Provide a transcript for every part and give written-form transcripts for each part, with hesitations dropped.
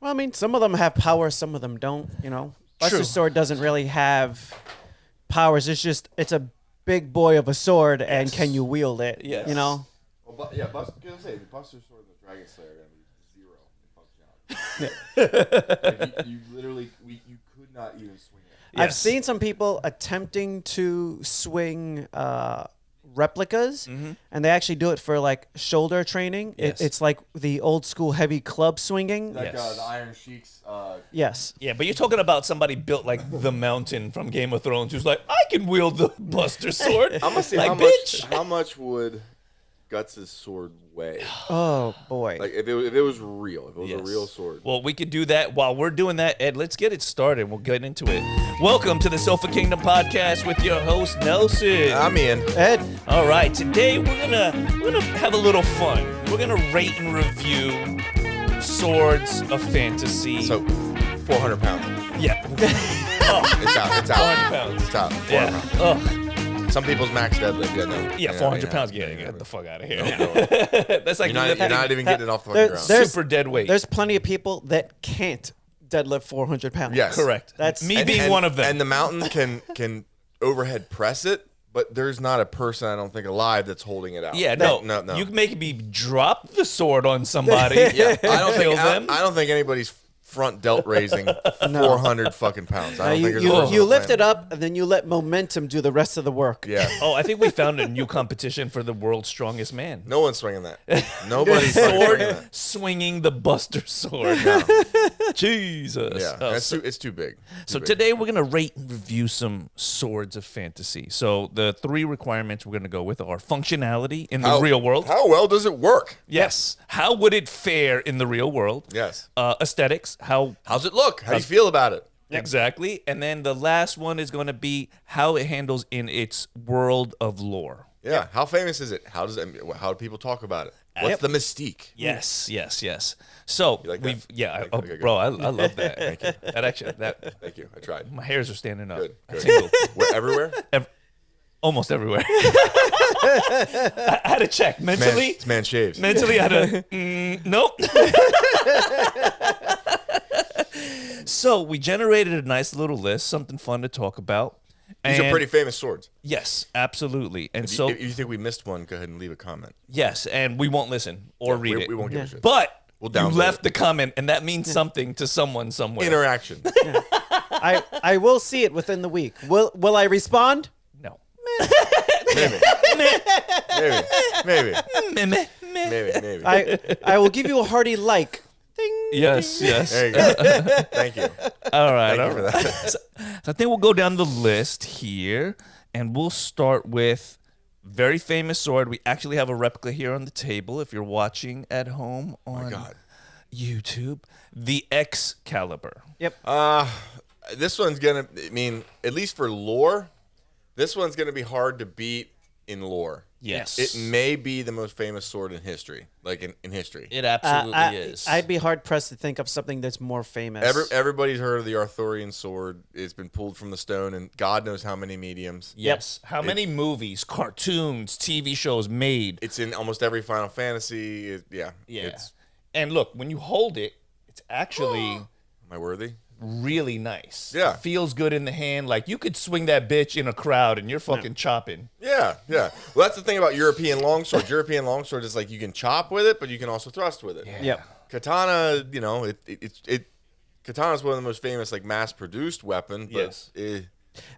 Well, I mean, some of them have power, some of them don't. Buster Sword doesn't really have powers. It's a big boy of a sword, and can you wield it? Yes. Well, the Buster Sword and the Dragon Slayer are going to be 0 in functionality. You literally, you could not even swing it. Yes. I've seen some people attempting to swing replicas, and they actually do it for like shoulder training. Yes. It's like the old school heavy club swinging. Like the Iron Sheik's. Yes. Yeah, but you're talking about somebody built like the Mountain from Game of Thrones who's like, I can wield the Buster Sword. I'm gonna see like, how much would Guts' sword weigh? Oh boy! Like if it was real, if it was a real sword. Well, we could do that. While we're doing that, Ed, let's get it started. We'll get into it. Welcome to the Sofa Kingdom podcast with your host Nelson. I'm Ian. Ed. All right, today we're gonna have a little fun. We're gonna rate and review Swords of Fantasy. So, 400 pounds. Yeah. It's out. 400 pounds. It's out. 400 Yeah. pounds. Ugh. Some people's max deadlift. Yeah, 400 pounds. Get the fuck out of here. That's like You're not even getting it off the fucking ground. super dead weight. There's plenty of people that can't deadlift 400 pounds. Yes. Correct. That's me being one of them. And the mountain can overhead press it, but there's not a person, I don't think, alive that's holding it out. Yeah, no. You can make me drop the sword on somebody. Yeah, I them. don't think anybody's front delt raising 400 fucking pounds. I don't think there's a person you on the lift planet. it up, and then you let momentum do the rest of the work. Yeah. Oh, I think we found a new competition for the world's strongest man. No one's swinging that. Nobody's swinging Sword that. swinging the Buster Sword. Jesus. Yeah, Oh, it's too big. So big. today we're going to rate and review some Swords of Fantasy. So the 3 requirements we're going to go with are functionality in the real world. How well does it work? Yes. How would it fare in the real world? Yes. Aesthetics. How's it look? How do you feel about it? Exactly. And then the last one is going to be how it handles in its world of lore. Yeah. How famous is it? How do people talk about it? What's the mystique? Yes. So You like that? okay, bro, I love that. Thank you. That Thank you. I tried. my hairs are standing up. Good. I tingle. Where, everywhere? Almost everywhere. I had to check mentally. This man shaves. Mentally, I had to. Nope. So we generated a nice little list, something fun to talk about. These are pretty famous swords. Yes, absolutely. And If so you think we missed one, go ahead and leave a comment. yes, and we won't listen or read it. We won't give a shit. But We'll you download left it. the comment, and that means something to someone somewhere. Interaction. I will see it within the week. Will I respond? No. Maybe. Maybe. Meh. Maybe. I will give you a hearty like. Ding. Yes. There you go. Thank you. All right. Thank you for that. So I think we'll go down the list here, and we'll start with very famous sword. We actually have a replica here on the table if you're watching at home on YouTube. The Excalibur. Yep. This one's gonna. I mean, at least for lore, this one's gonna be hard to beat in lore. Yes. It may be the most famous sword in history, like in history. It absolutely is. I'd be hard pressed to think of something that's more famous. Everybody's heard of the Arthurian sword. It's been pulled from the stone, and God knows how many mediums. Yes. How many movies, cartoons, TV shows made? It's in almost every Final Fantasy. Yeah. It's, And look, when you hold it, it's actually am I worthy? really nice. Yeah. It feels good in the hand. Like you could swing that bitch in a crowd and you're fucking chopping. Yeah. Well, that's the thing about European longswords. European longsword is like you can chop with it, but you can also thrust with it. Yep. Katana, Katana's one of the most famous like mass-produced weapon, but Yes.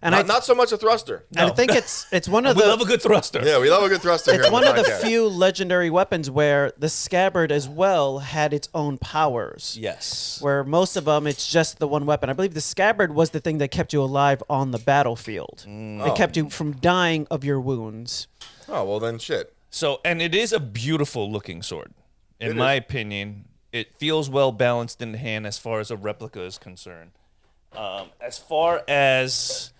And not so much a thruster. I think it's one of We the love a good thruster. Yeah, we love a good thruster here it's on one the of the podcast. few legendary weapons where the scabbard as well had its own powers. Yes. Where most of them, it's just the one weapon. I believe the scabbard was the thing that kept you alive on the battlefield. It kept you from dying of your wounds. Oh, well then shit. So, and it is a beautiful looking sword. In It my is. opinion, it feels well balanced in the hand as far as a replica is concerned. As far as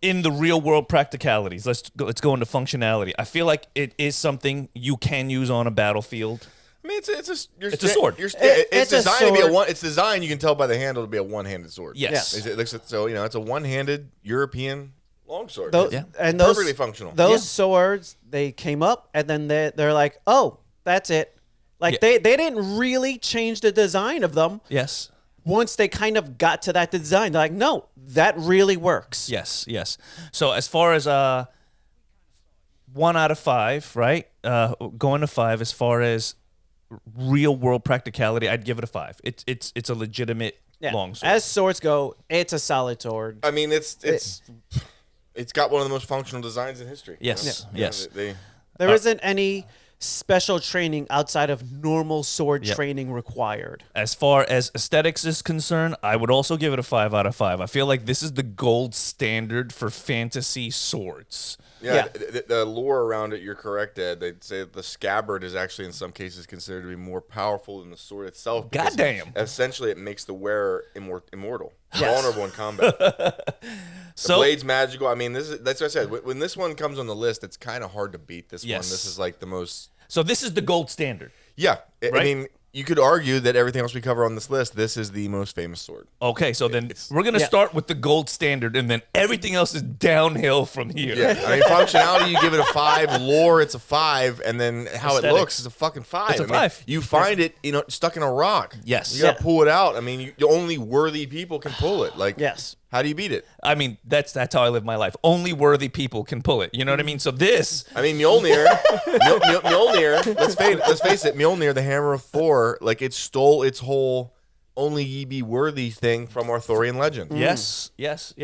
in the real world practicalities, let's go into functionality. I feel like it is something you can use on a battlefield. I mean, it's a sword. It's It's a designed to be sword. It's designed. You can tell by the handle to be a one-handed sword. Yes. It looks so. It's a one-handed European longsword. Those, Yeah. and those, Perfectly functional. Those Yeah. swords, they came up, and then they're like, oh, that's it. Like they didn't really change the design of them. Yes. Once they kind of got to that design, they're like, no, that really works. Yes, yes. So as far as 1 out of 5, right? Going to 5 as far as real world practicality, I'd give it a 5. It's a legitimate Yeah. long sword. As swords go, it's a solid sword. I mean, it's got one of the most functional designs in history. Yes, You know, yes. There isn't any special training outside of normal sword training required. As far as aesthetics is concerned, I would also give it a 5 out of 5. I feel like this is the gold standard for fantasy swords. Yeah, the lore around it, you're correct, Ed. They'd say that the scabbard is actually in some cases considered to be more powerful than the sword itself. because Goddamn. Essentially, it makes the wearer immortal, Yes. vulnerable in combat. The So blade's magical. I mean, that's what I said. When this one comes on the list, it's kind of hard to beat this one. Yes. This is like the most... so this is the gold standard. Yeah. I Right? mean, you could argue that everything else we cover on this list, this is the most famous sword. Okay, so then It's- we're going to Yeah. start with the gold standard, and then everything else is downhill from here. Yeah, I mean, functionality, you give it a 5. Lore, it's a 5. And then how it Aesthetics. looks is a fucking 5. It's a I mean, 5. you find it, stuck in a rock. Yes. You gotta Yeah. pull it out. I mean, only worthy people can pull it. Like, Yes. how do you beat it? I mean, that's how I live my life. Only worthy people can pull it. You know what I mean? So this, I mean, Mjolnir, Mjolnir. Let's face it. Mjolnir, the hammer of Thor, like it stole its whole "only ye be worthy" thing from Arthurian legend. yes.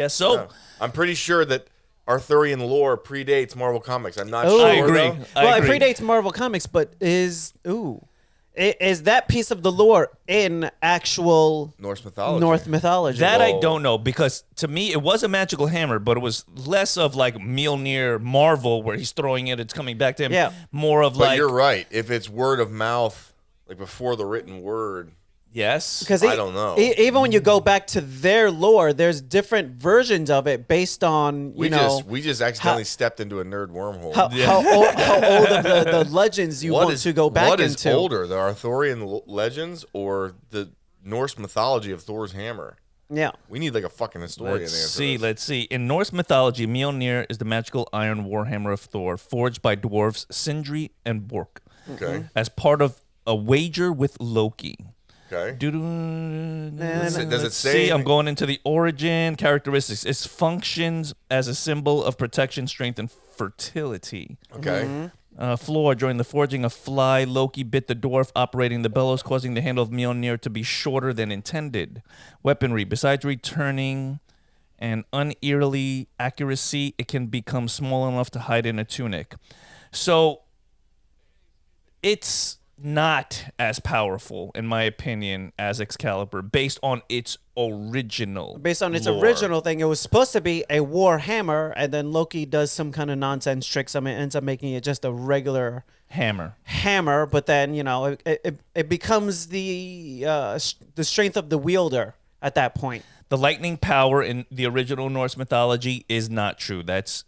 So Yeah. I'm pretty sure that Arthurian lore predates Marvel Comics. I'm not Oh. sure. I agree. though. Well, agree. it predates Marvel Comics, but is that piece of the lore in actual Norse mythology. North mythology? That I Whoa. don't know, because to me it was a magical hammer, but it was less of like Mjolnir Marvel where he's throwing it, it's coming back to him. Yeah. More of But like you're right. If it's word of mouth, like before the written word, yes. Because I don't know. Even when you go back to their lore, there's different versions of it based on we just accidentally stepped into a nerd wormhole. how old of the legends you want to go back what is into. older, the Arthurian legends or the Norse mythology of Thor's hammer? Yeah. We need like a fucking historian. Let's to answer see, this. let's see. In Norse mythology, Mjolnir is the magical iron warhammer of Thor, forged by dwarves Sindri and Bork Okay. as part of a wager with Loki. Okay. Does it say I'm going into the origin characteristics. It functions as a symbol of protection, strength, and fertility. Okay. Floor, during the forging of Fly, Loki bit the dwarf operating the bellows, causing the handle of Mjolnir to be shorter than intended. Weaponry, besides returning an unearthly accuracy, it can become small enough to hide in a tunic. So it's not as powerful, in my opinion, as Excalibur, based on its original. Based on its lore. original thing, it was supposed to be a war hammer, and then Loki does some kind of nonsense tricks. I mean, ends up making it just a regular hammer. hammer. But then it becomes the strength of the wielder at that point. The lightning power in the original Norse mythology is not true. That's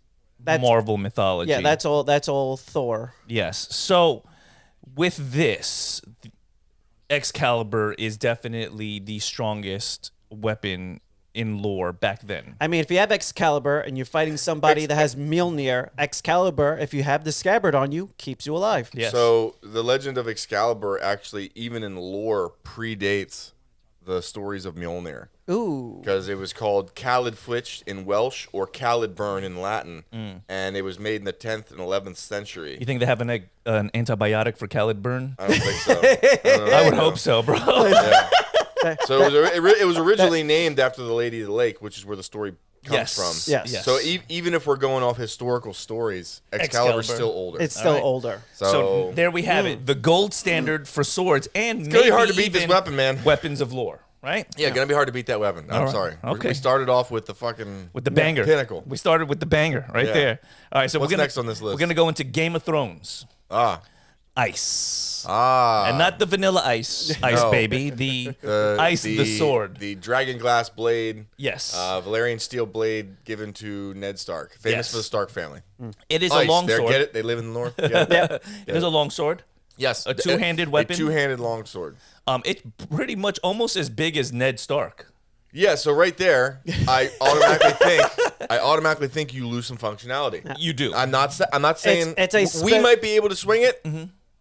Marvel mythology. Yeah, that's all Thor. Yes. So with this, Excalibur is definitely the strongest weapon in lore back then. I mean, if you have Excalibur and you're fighting somebody that has Mjolnir, Excalibur, if you have the scabbard on you, keeps you alive. Yes. So the legend of Excalibur actually, even in lore, predates the stories of Mjolnir. Ooh. Because it was called Caladfwich in Welsh or Caladburn in Latin, and it was made in the 10th and 11th century. You think they have an antibiotic for Caladburn? I don't think so. I would hope so, bro. Yeah. So it was originally named after the Lady of the Lake, which is where the story comes Yes. from. Yes. So even if we're going off historical stories, Excalibur's Excalibur. still older. It's still All right. older. So there we have it. The gold standard for swords and gonna be maybe hard to beat this even weapon, man. Weapons of lore, right? yeah, gonna be hard to beat that weapon. I'm right. sorry. Okay. We started off with the fucking With the banger. pinnacle. We started with the banger right Yeah. there. All right, so What's we're gonna, next on this list? We're going to go into Game of Thrones. Ah. Ice. Ah. And not the vanilla ice, No. baby. The ice, the sword. The dragon glass blade. Yes. Valerian steel blade given to Ned Stark, famous Yes. for the Stark family. It is Ice, a long there, sword. get it? They live in the north. Get it? It is a long sword. Yes, A two-handed weapon? A two-handed longsword. It's pretty much almost as big as Ned Stark. Yeah, so right there, I automatically think you lose some functionality. You do. I'm not saying It's a we might be able to swing it.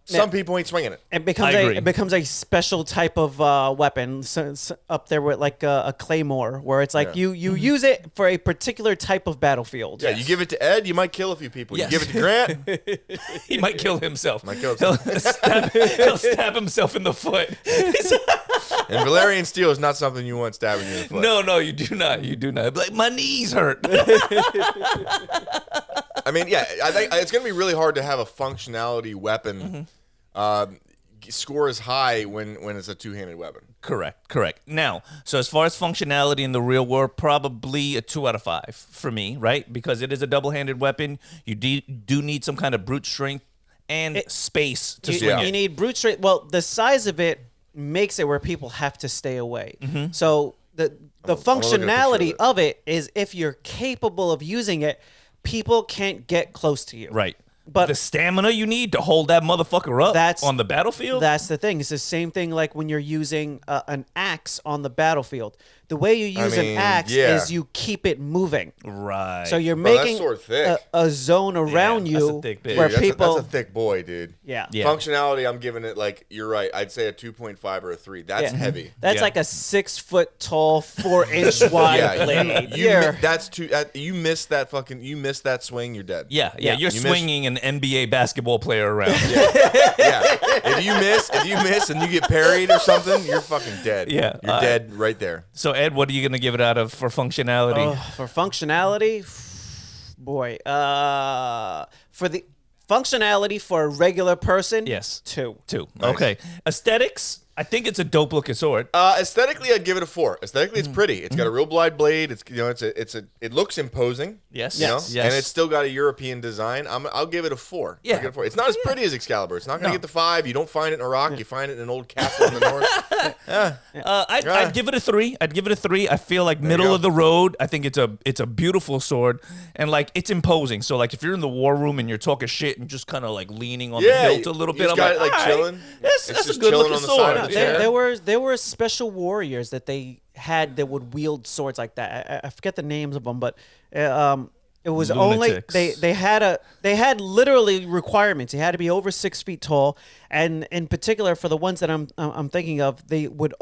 some people ain't swinging it. It becomes I a agree. it becomes a special type of weapon. So it's up there with like a claymore, where it's like Yeah. you use it for a particular type of battlefield. Yeah, you give it to Ed, you might kill a few people. Yes. You give it to Grant, He might kill himself. kill He'll stab himself in the foot. and Valerian steel is not something you want stabbing you in the foot. No, you do not. You do not. Like, my knees hurt. I mean, yeah, I think it's going to be really hard to have a functionality weapon score as high when it's a two-handed weapon. Correct. Now, so as far as functionality in the real world, probably a 2 out of 5 for me, right? Because it is a double-handed weapon. You do need some kind of brute strength and space to swing You it. need brute strength. Well, the size of it makes it where people have to stay away. So the look at a picture functionality of of it is if you're capable of using it, people can't get close to you. Right. But the stamina you need to hold that motherfucker up That's- on the battlefield? That's the thing. It's the same thing like when you're using an axe on the battlefield. The way you use mean, an axe yeah. is you keep it moving. right. So you're Bro, that's making sort of thick. a zone around that's a you thick bitch. where Dude, people. that's a thick boy, dude. yeah. Yeah. Functionality, I'm giving it like you're right. I'd say a 2.5 or a 3. That's Yeah. heavy. That's Yeah. like a 6 foot tall, 4-inch wide Yeah, blade. you You're- that's too. You miss that fucking. You miss that swing, you're dead. Yeah. Yeah. You're You miss- swinging an NBA basketball player around. Yeah. If you miss and you get parried or something, you're fucking dead. Yeah. You're dead right there. So, Ed, what are you going to give it out of for functionality? For functionality, boy, for the functionality for a regular person, Yes. 2. 2. Okay. Aesthetics, I think it's a dope looking sword. Aesthetically, I'd give it a 4. Aesthetically, it's pretty. It's got a real wide blade. It's it looks imposing. Yes. You know? Yes. And it's still got a European design. I'll give it a 4. Yeah. I'll give it a 4. It's not as pretty as Excalibur. It's not gonna No. get the 5. You don't find it in Iraq. You find it in an old castle in the north. I'd give it a 3. I feel like you middle go. of the road. I think it's a beautiful sword, and like it's imposing. So like if you're in the war room and you're talking shit and just kind of like leaning on the hilt a little you bit, just I'm got like, it, like, all right, chilling. That's It's a just good chilling looking on the side sword. of the There, chair. there were special warriors that they had that would wield swords like that. I forget the names of them, but it was Lunatics. only they had literally requirements. You had to be over 6 feet tall, and in particular for the ones that I'm thinking of, they would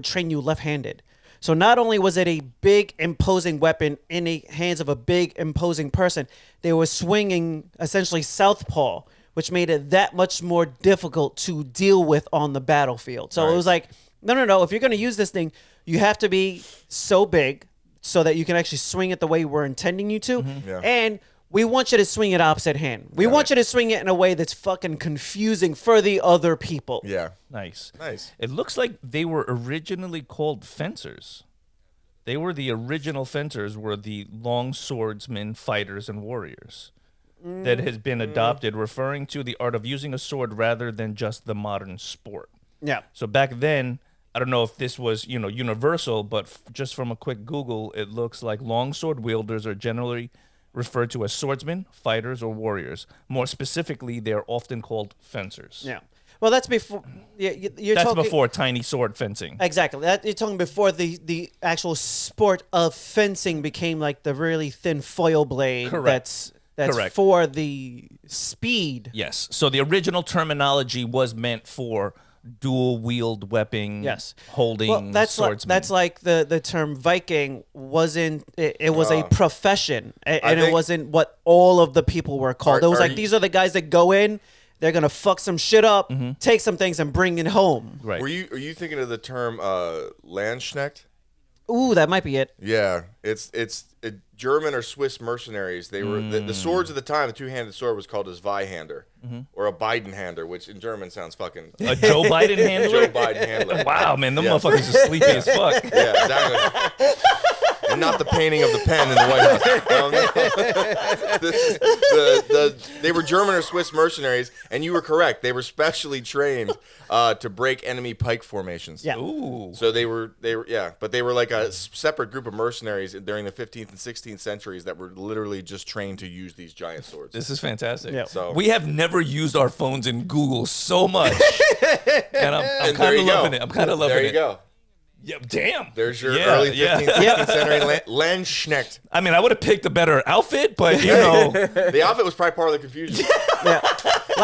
train you left-handed. So not only was it a big imposing weapon in the hands of a big imposing person, they were swinging essentially southpaw, which made it that much more difficult to deal with on the battlefield. So it was like, no. If you're going to use this thing, you have to be so big so that you can actually swing it the way we're intending you to. Yeah. And we want you to swing it opposite hand. We want you to swing it in a way that's fucking confusing for the other people. Yeah. Nice. Nice. It looks like they were originally called fencers. They were the original fencers, were the long swordsmen, fighters, and warriors. That has been adopted, referring to the art of using a sword rather than just the modern sport. Yeah. So back then, I don't know if this was, universal, but just from a quick Google, it looks like longsword wielders are generally referred to as swordsmen, fighters, or warriors. More specifically, they're often called fencers. Yeah. Well, that's before. You're That's talking, before tiny sword fencing. Exactly. That you're talking before the actual sport of fencing became like the really thin foil blade. Correct. That's Correct. for the speed. Yes. So the original terminology was meant for dual wield weapon Yes. holding Well, that's swordsman. like the term Viking wasn't. It was a profession, and it think- wasn't what all of the people were called. It was are like you- these are the guys that go in. They're gonna fuck some shit up, take some things, and bring it home. right. Are you thinking of the term Landsknecht? Ooh, that might be it. Yeah, it's German or Swiss mercenaries. They were the swords at the time. The two-handed sword was called a Zweihander or a Beidenhander, which in German sounds fucking A Joe Biden handler? Joe Biden handler. Wow, man, them Yeah. motherfuckers are sleepy as fuck. Yeah, exactly. And not the painting of the pen in the White House. They were German or Swiss mercenaries, and you were correct. They were specially trained to break enemy pike formations. Yeah. Ooh. So they were but they were like a separate group of mercenaries during the 15th and 16th centuries that were literally just trained to use these giant swords. This is fantastic. Yeah. So- we have never used our phones in Google so much. And I'm And there kind you of go. loving it. I'm kind of loving There it. you go. Yeah, damn. There's your Yeah, early yeah. 15th, 16th century Landsknecht. I mean, I would have picked a better outfit, but you know, The outfit was probably part of the confusion. Yeah.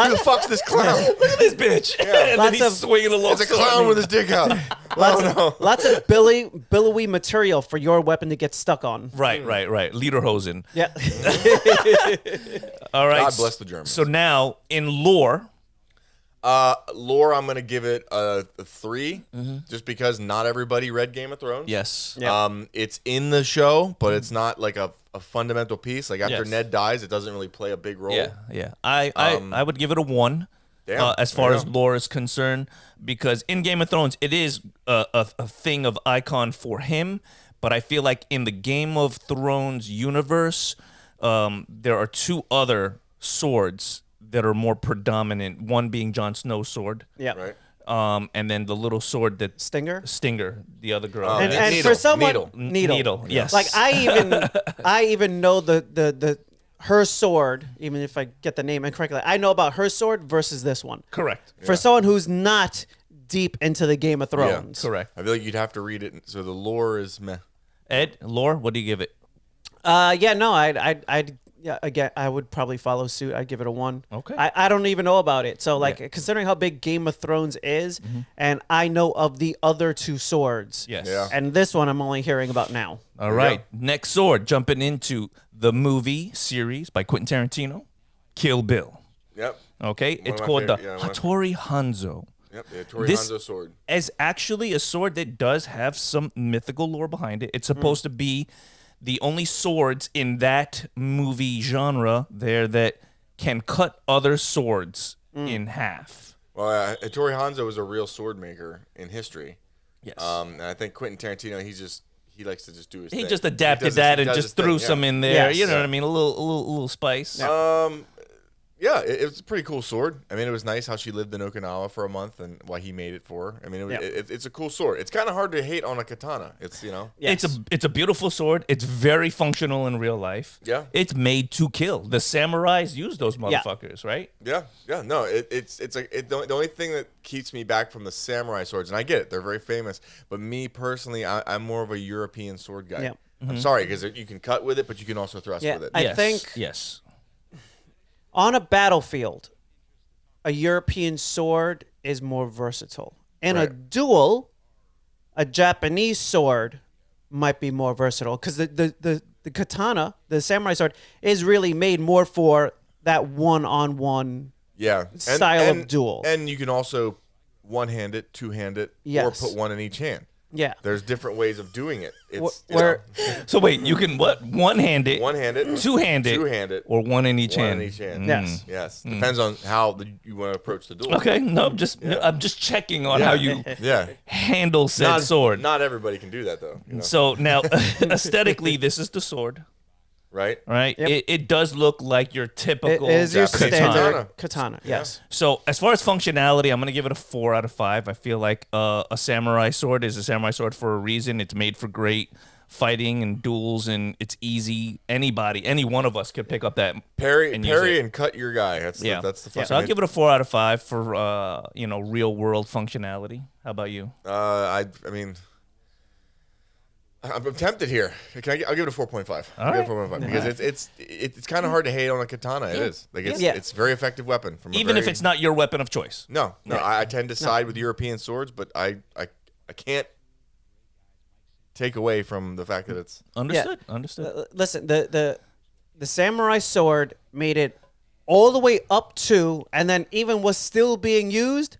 Who the fuck's this clown? Look at this bitch. and then Lots he's of- swinging along. It's a clown with his dick out. Lots of billowy material for your weapon to get stuck on. Right. Lederhosen. Yeah. All right. God bless the Germans. So now in lore, Lore, I'm gonna give it a 3, just because not everybody read Game of Thrones. yes. Yeah. It's in the show, but it's not like a fundamental piece. Like after Yes. Ned dies, it doesn't really play a big role. Yeah. I would give it a 1. Damn, As there far you as go. lore is concerned, because in Game of Thrones, it is a thing of icon for him. But I feel like in the Game of Thrones universe, there are 2 other swords that are more predominant. One being Jon Snow's sword, Yeah. Right. and then the little sword that Stinger. Stinger, the other girl, And, has. and Needle, for someone, needle. Needle, yes. Like I even know the her sword. Even if I get the name incorrectly, I know about her sword versus this one. Correct. For someone who's not deep into the Game of Thrones. Correct. I feel like you'd have to read it, so the lore is meh. Ed, lore, what do you give it? Yeah, no, I'd yeah, again, I would probably follow suit. I'd give it a 1. Okay. I don't even know about it. So, like, considering how big Game of Thrones is, and I know of the other 2 swords. Yes. Yeah. And this one I'm only hearing about now. All right. Next sword, jumping into the movie series by Quentin Tarantino, Kill Bill. Yep. Okay, of it's my called the favorite- yeah, one of- Hattori Hanzo. Yep. The Tori This- Hanzo sword. As actually a sword that does have some mythical lore behind it. It's supposed to be the only swords in that movie genre there that can cut other swords in half. Well, Tori Hanzo was a real sword maker in history. Yes. And I think Quentin Tarantino, he likes to just do his he thing. just adapted does his- that he and does just his thing, threw yeah. some in there. Yes. You know what I mean? A little spice. Yeah, it was a pretty cool sword. I mean, it was nice how she lived in Okinawa for a month and why he made it for her. I mean, Yeah. it's a cool sword. It's kind of hard to hate on a katana. It's, Yes. It's a beautiful sword. It's very functional in real life. Yeah. It's made to kill. The samurais use those motherfuckers, right? yeah. No, the only thing that keeps me back from the samurai swords, and I get it, they're very famous, but me personally, I'm more of a European sword guy. Yeah. I'm sorry, because you can cut with it, but you can also thrust Yeah, with it. I Yes, think- yes. On a battlefield, a European sword is more versatile. In a Right. duel, a Japanese sword might be more versatile because the katana, the samurai sword, is really made more for that one-on-one. Yeah. Style of duel. And you can also one-hand it, two-hand it, or Yes. put one in each hand. Yeah. There's different ways of doing it. It's Where So wait, you can what? One-hand it, one-handed, two-hand it, two-hand it, or one in each one hand. in each hand. Yes. Yes. Depends on how you want to approach the duel. Okay, no, I'm just checking on how you Yeah. handle said sword. Not everybody can do that though. So now, aesthetically, this is the sword, Right? right? Yep. It does look like your it typical is your Japanese standard katana. Yes. So as far as functionality, I'm gonna give it a 4 out of 5. I feel like a samurai sword is a samurai sword for a reason. It's made for great fighting and duels, and it's easy. Anybody, any one of us could pick up that Parry, and use parry, it. and cut your guy. That's Yeah, that's the So fucking. I'll give it a 4 out of 5 for real world functionality. How about you? I mean, I'm tempted here. I'll give it a 4.5. I'll give it a 4.5 because it's kind of hard to hate on a katana. It is like it's a very effective weapon. From Even if it's not your weapon of choice. no. I tend to side with European swords, but I can't take away from the fact that it's Understood. Understood. Listen, the samurai sword made it all the way up to, and then even was still being used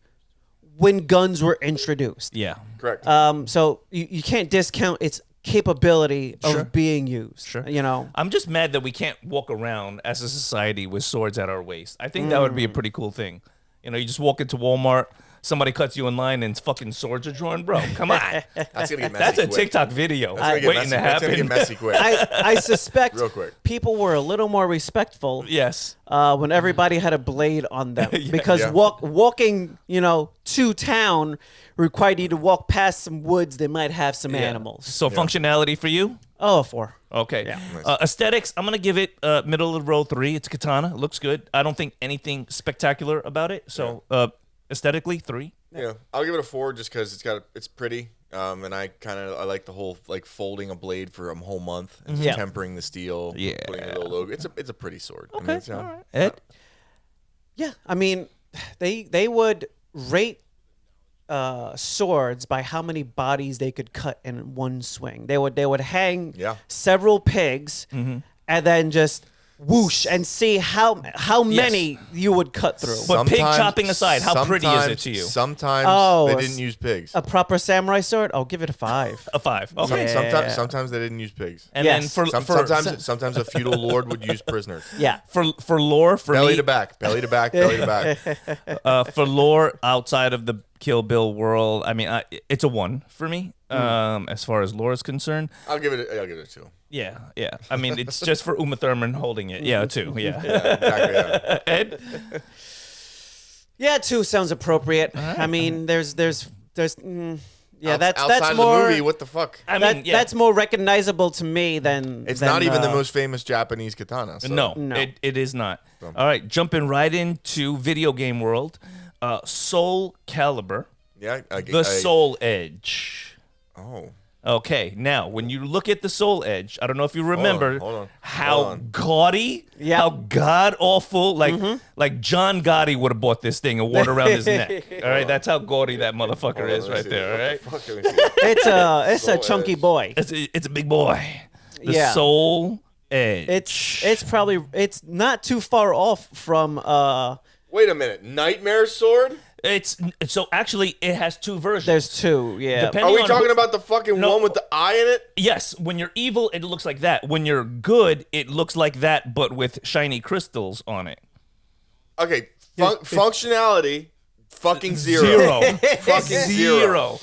when guns were introduced. Yeah. correct. So you can't discount its capability Sure. of being used. Sure. You know. I'm just mad that we can't walk around as a society with swords at our waist. I think that would be a pretty cool thing. You just walk into Walmart, somebody cuts you in line, and fucking swords are drawn, bro. Come on. That's gonna get messy. That's a quick. TikTok video That's gonna get waiting messy. to That's gonna get happen. messy quick. I suspect Real quick. people were a little more respectful Yes. when everybody had a blade on them because Yeah. walking to town required you to walk past some woods that might have some animals. So functionality for you? Oh, 4. Okay. Yeah. Aesthetics, I'm going to give it middle of the road 3. It's katana. It looks good. I don't think anything spectacular about it. So aesthetically, 3. Yeah, I'll give it a 4 just because it's pretty. And I like the whole folding a blade for a whole month and just Yeah. tempering the steel. Yeah. Putting a little logo. It's a pretty sword. I mean, Okay. it's, All right. Ed? Yeah, I mean, they would rate swords by how many bodies they could cut in one swing. They would hang Yeah. several pigs Mm-hmm. and then just whoosh and see how many you would cut through. But pig Sometimes- chopping aside, how pretty is it sometimes- to you? Sometimes Oh, they a didn't s- use pigs. A proper samurai sword? I'll give it a 5. A 5. Okay. Yeah. Sometimes they didn't use pigs. And Yes. then Sometimes a feudal lord would use prisoners. Yeah. for lore, for Belly me, to back, belly to back, belly to back. for lore outside of the Kill Bill world, I mean, it's a 1 for me. As far as lore is concerned, I'll give it a 2. yeah. I mean, it's just for Uma Thurman holding it. Yeah, 2. Yeah. Yeah, exactly. Yeah. Ed, Yeah, 2 sounds appropriate. I mean, there's yeah, that's outside more of the movie. What the fuck? I mean, that, yeah. that's more recognizable to me than It's than, not even the most famous Japanese katana. So. No, No. It is not. All right, jumping right into video game world, Soul Calibur, Yeah. the Soul Edge. Oh. Okay, now when you look at the Soul Edge, I don't know if you remember hold on. how Hold on. gaudy, Yeah. how god awful, like John Gotti would have bought this thing and worn it around his neck. All right, that's how gaudy that motherfucker is right there. All right, Fuck, let me see. it's a Soul chunky Edge. boy. it's a big boy. The Yeah. Soul Edge. It's not too far off from Wait a minute. Nightmare sword? It's so actually it has 2 versions. there's 2, yeah. Depending Are we on talking who- about the fucking No. one with the eye in it? Yes, when you're evil, it looks like that. When you're good, it looks like that, but with shiny crystals on it. Okay. Functionality, fucking zero. Fucking zero.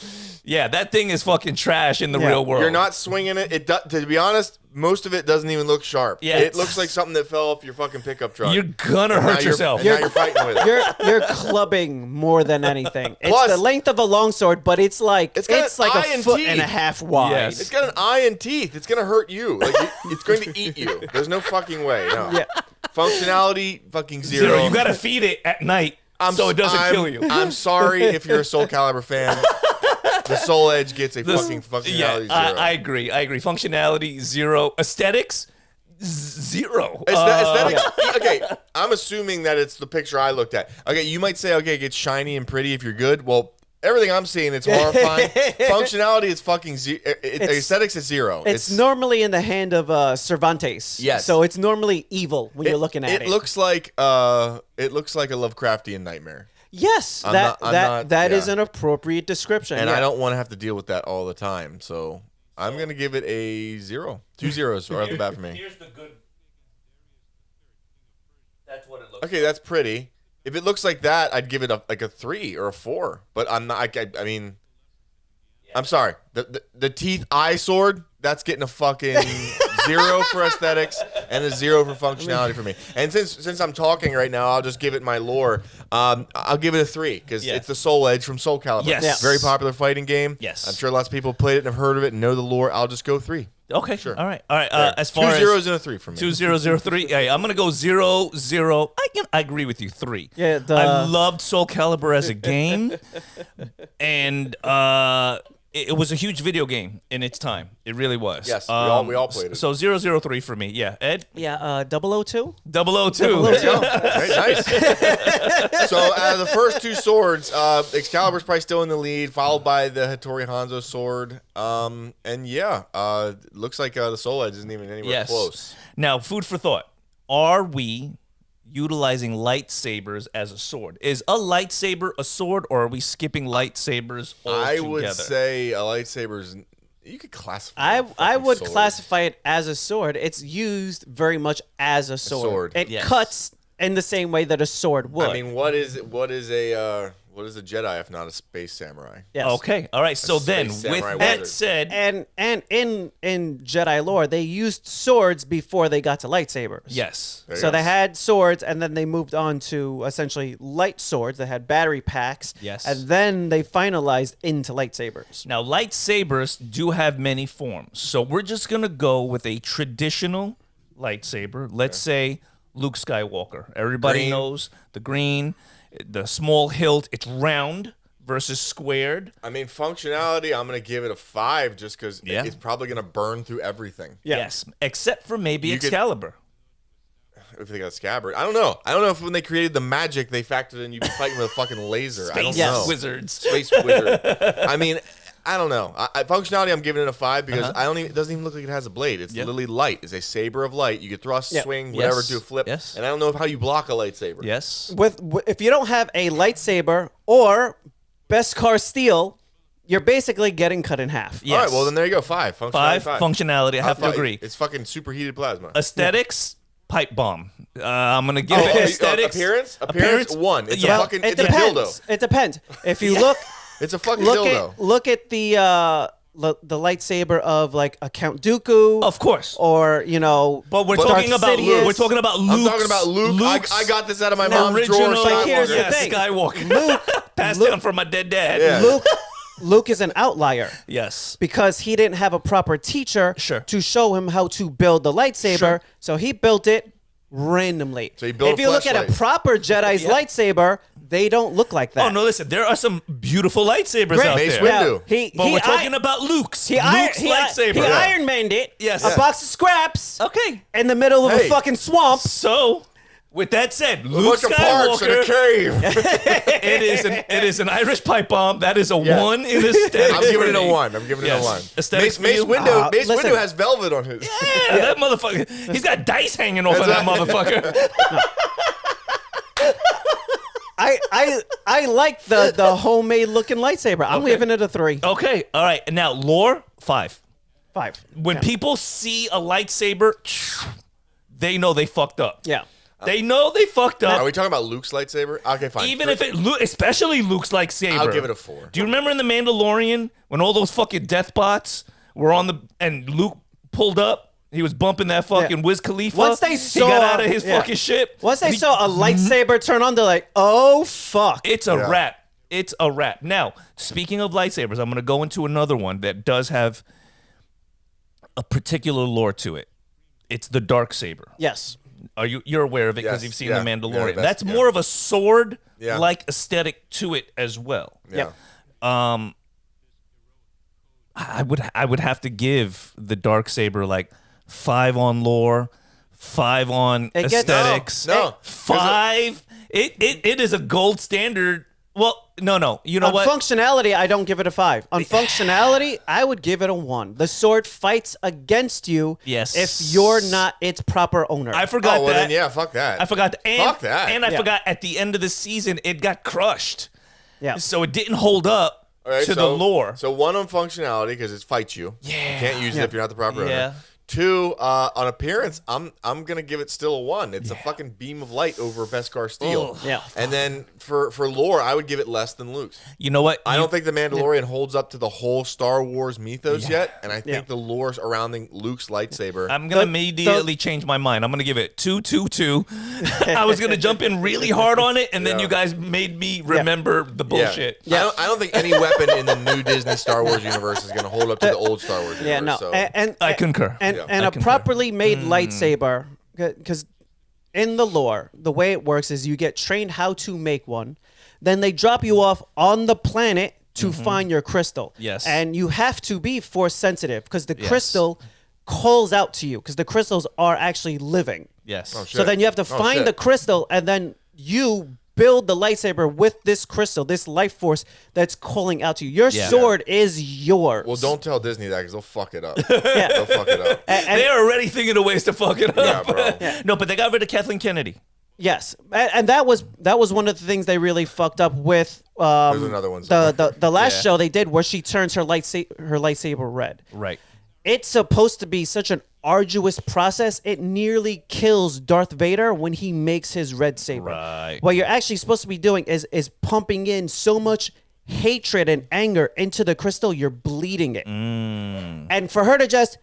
Yeah, that thing is fucking trash in the Yeah. real world. You're not swinging it. To be honest, most of it doesn't even look sharp. Yeah, It it's- looks like something that fell off your fucking pickup truck. You're gonna Now hurt you're- yourself. and now you're fighting with it. You're clubbing more than anything. It's Plus- the length of a longsword, but it's like It's got it's an like eye a and foot teeth. and a half wide. Yes. It's got an eye and teeth. It's gonna hurt you. Like it's going to eat you. There's no fucking way. No. Yeah. Functionality, fucking zero. You gotta feed it at night so it doesn't kill you. I'm sorry if you're a Soul Calibur fan. The Soul Edge gets a fucking Yeah, functionality zero. I agree. Functionality 0. Aesthetics 0. Aesthetics. Okay, I'm assuming that it's the picture I looked at. Okay, you might say, okay, it gets shiny and pretty if you're good. Well, everything I'm seeing, it's horrifying. Functionality is fucking zero. Aesthetics is 0. It's normally in the hand of Cervantes. Yes. So it's normally evil when you're looking at it. It looks like a Lovecraftian nightmare. Yes, I'm that not- that is yeah. an appropriate description. And yeah. I don't want to have to deal with that all the time. So I'm going to give it a 0. 2 zeros right off the bat for me. Here's the good. That's what it looks Okay, that's pretty. If it looks like that, I'd give it a 3 or a 4. But I'm not. I mean, I'm sorry. The teeth eye sword, that's getting a fucking 0 for aesthetics and a 0 for functionality for me. And since I'm talking right now, I'll just give it my lore. I'll give it a 3 because Yeah. it's the Soul Edge from Soul Calibur. Yes. Yeah. Very popular fighting game. Yes. I'm sure lots of people played it and have heard of it and know the lore. I'll just go 3. Okay, Sure. All right. As 2 far as zeros and a 3 for me. 2003. Yeah, I'm gonna go 0, 0. I agree with you. 3. Yeah, I loved Soul Calibur as a game, and it was a huge video game in its time. It really was. Yes, we all played it. So 003 for me. Yeah, Ed. Yeah, 002. 002. There you go. Right, nice. So out of the first 2 swords, Excalibur's probably still in the lead, followed by the Hattori Hanzo sword. And yeah, looks like the Soul Edge isn't even anywhere Yes. close. Now, food for thought. Are we utilizing lightsabers as a sword? Is a lightsaber a sword, or are we skipping lightsabers altogether? I would say a lightsaber's. You could classify. I it as a I fucking would sword. classify it as a sword. It's used very much as a sword. sword. It Yes. cuts in the same way that a sword would. I mean, what is a Jedi if not a space samurai? yes. Okay. All right. So space then, samurai with that wizard. said, And in Jedi lore, they used swords before they got to lightsabers. yes. There you So go. they had swords, and then they moved on to essentially light swords that had battery packs. Yes. And then they finalized into lightsabers. Now, lightsabers do have many forms. So we're just going to go with a traditional lightsaber. Let's say Luke Skywalker. Everybody Green. knows the green, the small hilt. It's round versus squared. I mean, functionality, I'm going to give it a 5 just because Yeah. it's probably going to burn through everything. Yeah. Yes. Except for maybe You could- Excalibur. if they got a scabbard. I don't know. I don't know if when they created the magic, they factored in you'd be fighting with a fucking laser. I don't Space know. wizards. Space wizard. I mean, I don't know. Functionality, I'm giving it a 5 because I don't even. It doesn't even look like it has a blade. It's literally light. It's a saber of light. You could thrust, swing, whatever, Yes. do a flip. Yes. And I don't know how you block a lightsaber. Yes. If you don't have a lightsaber or Beskar steel, you're basically getting cut in half. Yes. All right. Well, then there you go. 5. Functionality. 5 functionality. I have to agree. It's fucking superheated plasma. Aesthetics, pipe bomb. I'm gonna give it aesthetics. Appearance 1. It's Yeah. a fucking. It It's a depends. dildo. It depends. If you look It's a fucking dildo. look at the lightsaber of like a Count Dooku, Of course. or But we're Darth talking about Sidious. Luke. We're talking about Luke. I'm talking about Luke. I got this out of my mom's original. drawer. But here's the Skywalker. thing. Skywalker. Passed down from my dead dad. Yeah. Luke is an outlier Yes. because he didn't have a proper teacher Sure. to show him how to build the lightsaber. Sure. So he built it randomly. So he built if a you look at a fleshlight. proper Jedi's lightsaber, they don't look like that. Oh no! Listen, there are some beautiful lightsabers Great. out Mace there. Windu. Yeah, But we're talking about Luke's. He Luke's lightsaber. He Iron Man'd it. Yes. A Yeah. box of scraps Okay. in the middle of Hey. a fucking swamp. So, with that said, A Luke bunch of parts in a Skywalker. cave. It is an Irish pipe bomb. That is a 1 in aesthetics. I'm giving it for a me. 1. I'm giving it a Yes. 1. Aesthetics Mace for you? Windu. Mace listen. Windu has velvet on his. Yeah, that motherfucker. He's got dice hanging off of that motherfucker. I like the homemade looking lightsaber. I'm giving it a 3. Okay, all right. And now lore 5. 5. When people see a lightsaber, they know they fucked up. Yeah. They know they fucked Are up. we talking about Luke's lightsaber? Okay, fine. Even if especially Luke's lightsaber. I'll give it a 4. Do you remember in The Mandalorian when all those fucking death bots were on and Luke pulled up? He was bumping that fucking Wiz Khalifa. Once they he saw- got out of his yeah. fucking ship. Once they saw a lightsaber turn on, they're like, "Oh fuck!" It's a wrap. It's a wrap. Now, speaking of lightsabers, I'm going to go into another one that does have a particular lore to it. It's the dark saber. Yes. You're aware of it because Yes, you've seen yeah, The Mandalorian. yeah, that's yeah. more of a sword Yeah. like aesthetic to it as well. Yeah. I would have to give the dark saber like 5 on lore, 5 on It gets- aesthetics. No. 5. It is a gold standard. Well, no. You know On what? functionality, I don't give it a 5. On functionality, I would give it a 1. The sword fights against you Yes. if you're not its proper owner. I forgot Oh, well that. then, yeah, fuck that. I forgot that. And, Fuck that. And I Yeah. forgot at the end of the season, it got crushed. yeah. So it didn't hold up All right, to the so- lore. So 1 on functionality because it fights you. Yeah. You can't use it if you're not the proper Yeah. owner. 2, on appearance, I'm gonna give it still a 1. It's a fucking beam of light over Beskar steel. Ugh. Yeah. And then for lore, I would give it less than Luke's. You know what? I don't think the Mandalorian holds up to the whole Star Wars mythos yet, and I think Yeah. the lore surrounding Luke's lightsaber. I'm gonna The- immediately change my mind. I'm gonna give it 2. I was gonna jump in really hard on it, and then you guys made me remember the bullshit. Yeah. I don't think any weapon in the new Disney Star Wars universe is going to hold up to the old Star Wars universe. Yeah, no. So. And I concur. And, Yeah. and I a concur. properly made lightsaber, because in the lore, the way it works is you get trained how to make one, then they drop you off on the planet to find your crystal. Yes. And you have to be force sensitive because the Yes. crystal calls out to you because the crystals are actually living. Yes. Oh, shit. So then you have to Oh, find shit. the crystal and then you build the lightsaber with this crystal, this life force that's calling out to you. Your Yeah. sword is yours. Well, don't tell Disney that because they'll fuck it up. Yeah. They'll fuck it up. And- They're already thinking of ways to fuck it Yeah, up. bro. No, but they got rid of Kathleen Kennedy. Yes, and that was one of the things they really fucked up with. There's another one The last Yeah. show they did where she turns her lightsaber red. Right. It's supposed to be such an arduous process. It nearly kills Darth Vader when he makes his red saber. Right. What you're actually supposed to be doing is pumping in so much hatred and anger into the crystal, you're bleeding it. And for her to just,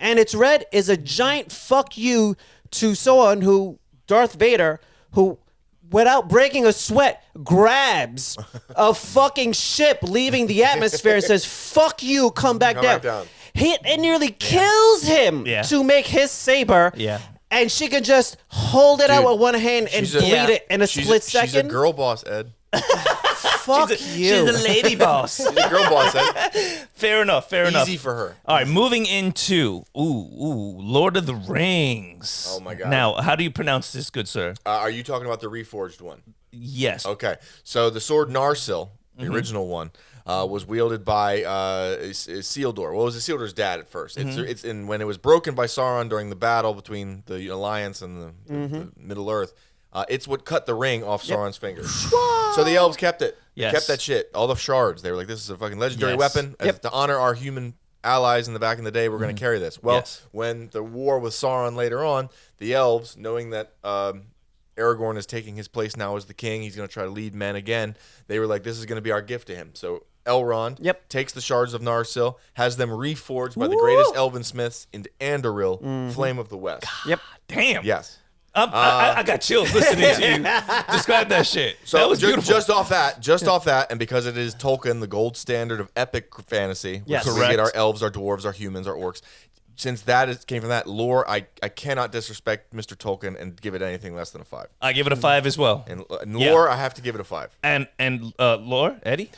and it's red is a giant fuck you to someone who, Darth Vader, who, without breaking a sweat, grabs a fucking ship leaving the atmosphere and says, fuck you, come back Come down. back down. It nearly kills him Yeah. to make his saber. Yeah. And she can just hold it out Dude, with one hand and she's a- bleed it in a She's split She's a second. girl boss, Ed. Fuck you. She's a lady boss. She's a girl boss. Ed. Fair enough. Easy for her. All right, moving into Lord of the Rings. Oh, my God. Now, how do you pronounce this, good sir? Are you talking about the reforged one? Yes. Okay, so the sword Narsil, the Mm-hmm. original one, was wielded by Isildur. Well, it was Isildur's dad at 1st Mm-hmm. It's in when it was broken by Sauron during the battle between the Alliance and the Middle Earth. It's what cut the ring off Sauron's fingers. So the elves kept it. Yes. Kept that shit. All the shards. They were like, this is a fucking legendary Yes. weapon. To honor our human allies in the back in the day, we're going to carry this. Well, Yes. when the war with Sauron later on, the elves, knowing that Aragorn is taking his place now as the king, he's going to try to lead men again, they were like, this is going to be our gift to him. So Elrond takes the shards of Narsil, has them reforged by the greatest elven smiths into Anduril, Flame of the West. Yep. Damn. Yes. I got chills listening to you describe that shit. So that was beautiful. just off that, and because it is Tolkien, the gold standard of epic fantasy, Yes. we Correct. get our elves, our dwarves, our humans, our orcs. Since came from that lore, I cannot disrespect Mr. Tolkien and give it anything less than a 5. I give it a 5 as well. And Yeah. lore, I have to give it a 5. And Lore, Eddie?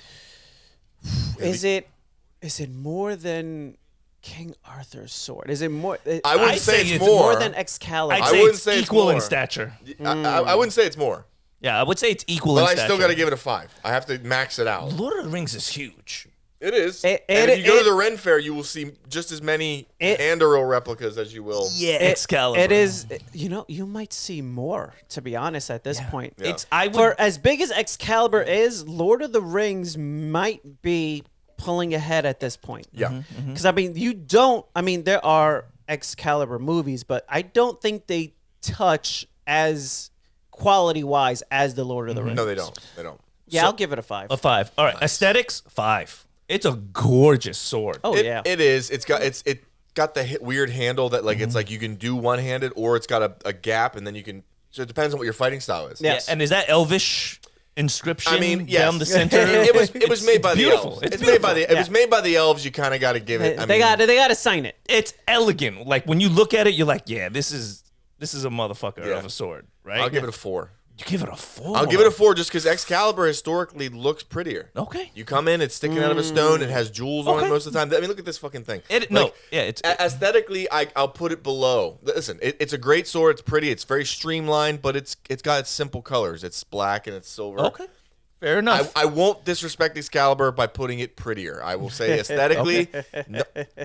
Is it more than King Arthur's sword? Is it more? I wouldn't I'd say say it's it's more. more than Excalibur. I'd I say wouldn't it's say it's equal in more. stature. I wouldn't say it's more, Yeah, I would say it's equal but in I stature. still got to give it a 5. I have to max it out. Lord of the Rings is huge. It is. It- and it- if you go it- to the Ren Fair, you will see just as many It- Anduril replicas as you will. Yeah, It- Excalibur. It is. You might see more. To be honest, at this point, Yeah. It's I would for as big as Excalibur is, Lord of the Rings might be pulling ahead at this point. Yeah. Mm-hmm. Because I mean, you don't. I mean, there are Excalibur movies, but I don't think they touch as quality wise as the Lord of the Rings. No, they don't. They don't. Yeah, I'll give it a 5. a 5. All right, aesthetics 5. It's a gorgeous sword. Oh It, yeah. it is. It got the weird handle that like it's like you can do one handed or it's got a gap and then you can. So it depends on what your fighting style is. Yeah. Yeah, and is that Elvish inscription I mean, yes. down the center? It was made It's by the beautiful. elves. It's It's made by beautiful. it was made by the elves. You kind of got to give it. they got to sign it. It's elegant. Like when you look at it, you're like, yeah, this is a motherfucker Yeah. of a sword, right? I'll give it a 4. You give it a 4. I'll give it a 4 just because Excalibur historically looks prettier. Okay. You come in, it's sticking out of a stone, it has jewels on Okay. it most of the time. I mean, look at this fucking thing. It's Aesthetically, I'll put it below. Listen, it's a great sword. It's pretty. It's very streamlined, but it's got its simple colors. It's black and it's silver. okay. Fair enough. I won't disrespect Excalibur by putting it prettier. I will say aesthetically,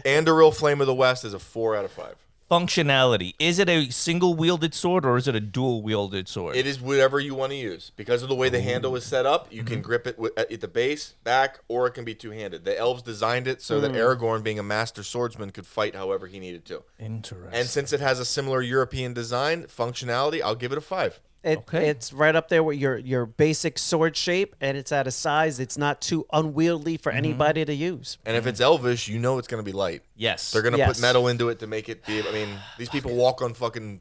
Anduril Flame of the West is a 4 out of 5. Functionality. Is it a single wielded sword or is it a dual wielded sword? It is whatever you want to use. Because of the way the handle is set up, you can grip it at the base, back, or it can be two-handed. The elves designed it so that Aragorn, being a master swordsman, could fight however he needed to. Interesting. And since it has a similar European design, functionality, I'll give it a 5. Okay. It's right up there with your basic sword shape, and it's at a size it's not too unwieldy for anybody to use. And if it's elvish, you know it's going to be light. yes. They're going to Yes. put metal into it to make it be. I mean, these people walk on fucking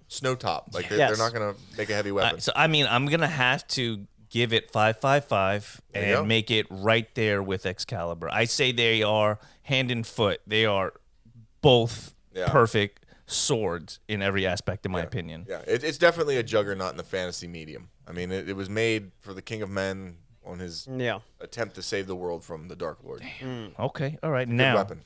snow top. Like, they're Yes. not going to make a heavy weapon. So I mean, I'm gonna have to give it 5.55 There you go. and make it right there with Excalibur. I say they are hand and foot. They are both Yeah. perfect swords in every aspect, in my opinion. Yeah, it's definitely a juggernaut in the fantasy medium. I mean, it was made for the King of Men on his Yeah. attempt to save the world from the Dark Lord. Okay, all right. Good Now weapon.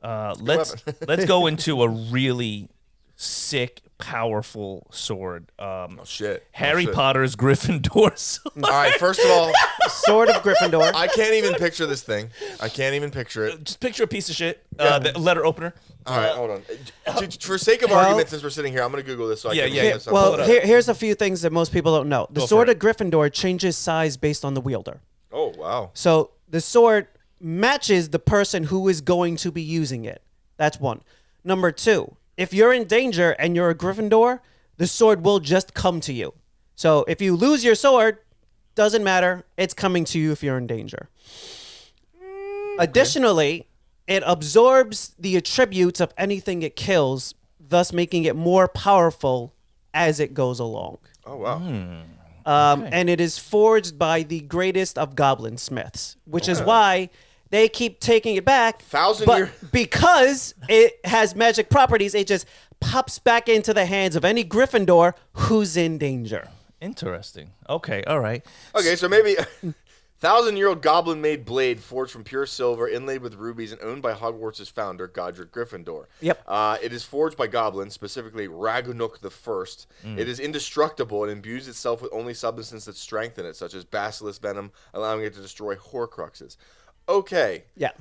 let's weapon. let's go into a really sick, powerful sword. Oh shit, Harry Oh, shit. Potter's Gryffindor sword. All right, first of all, Sword of Gryffindor. I can't even picture this thing. I can't even picture it. Just picture a piece of shit. The letter opener. All right, hold on. For sake of Well- argument, since we're sitting here, I'm going to Google this. So I Yeah, can yeah, look yeah. this up. Well, Hold up. here's a few things that most people don't know. The Go for sword it. of Gryffindor changes size based on the wielder. Oh wow. So the sword matches the person who is going to be using it. That's one. Number two, if you're in danger and you're a Gryffindor, the sword will just come to you. So if you lose your sword, doesn't matter. It's coming to you if you're in danger. Additionally, it absorbs the attributes of anything it kills, thus making it more powerful as it goes along. Oh wow. And it is forged by the greatest of goblin smiths, which is why they keep taking it back. Thousand year- Because it has magic properties, it just pops back into the hands of any Gryffindor who's in danger. Interesting. Okay, all right. Okay, so maybe 1,000-year-old goblin-made blade forged from pure silver, inlaid with rubies, and owned by Hogwarts' founder, Godric Gryffindor. Yep. It is forged by goblins, specifically Ragnarok the First. It is indestructible and imbues itself with only substances that strengthen it, such as basilisk venom, allowing it to destroy Horcruxes. Okay. Yeah.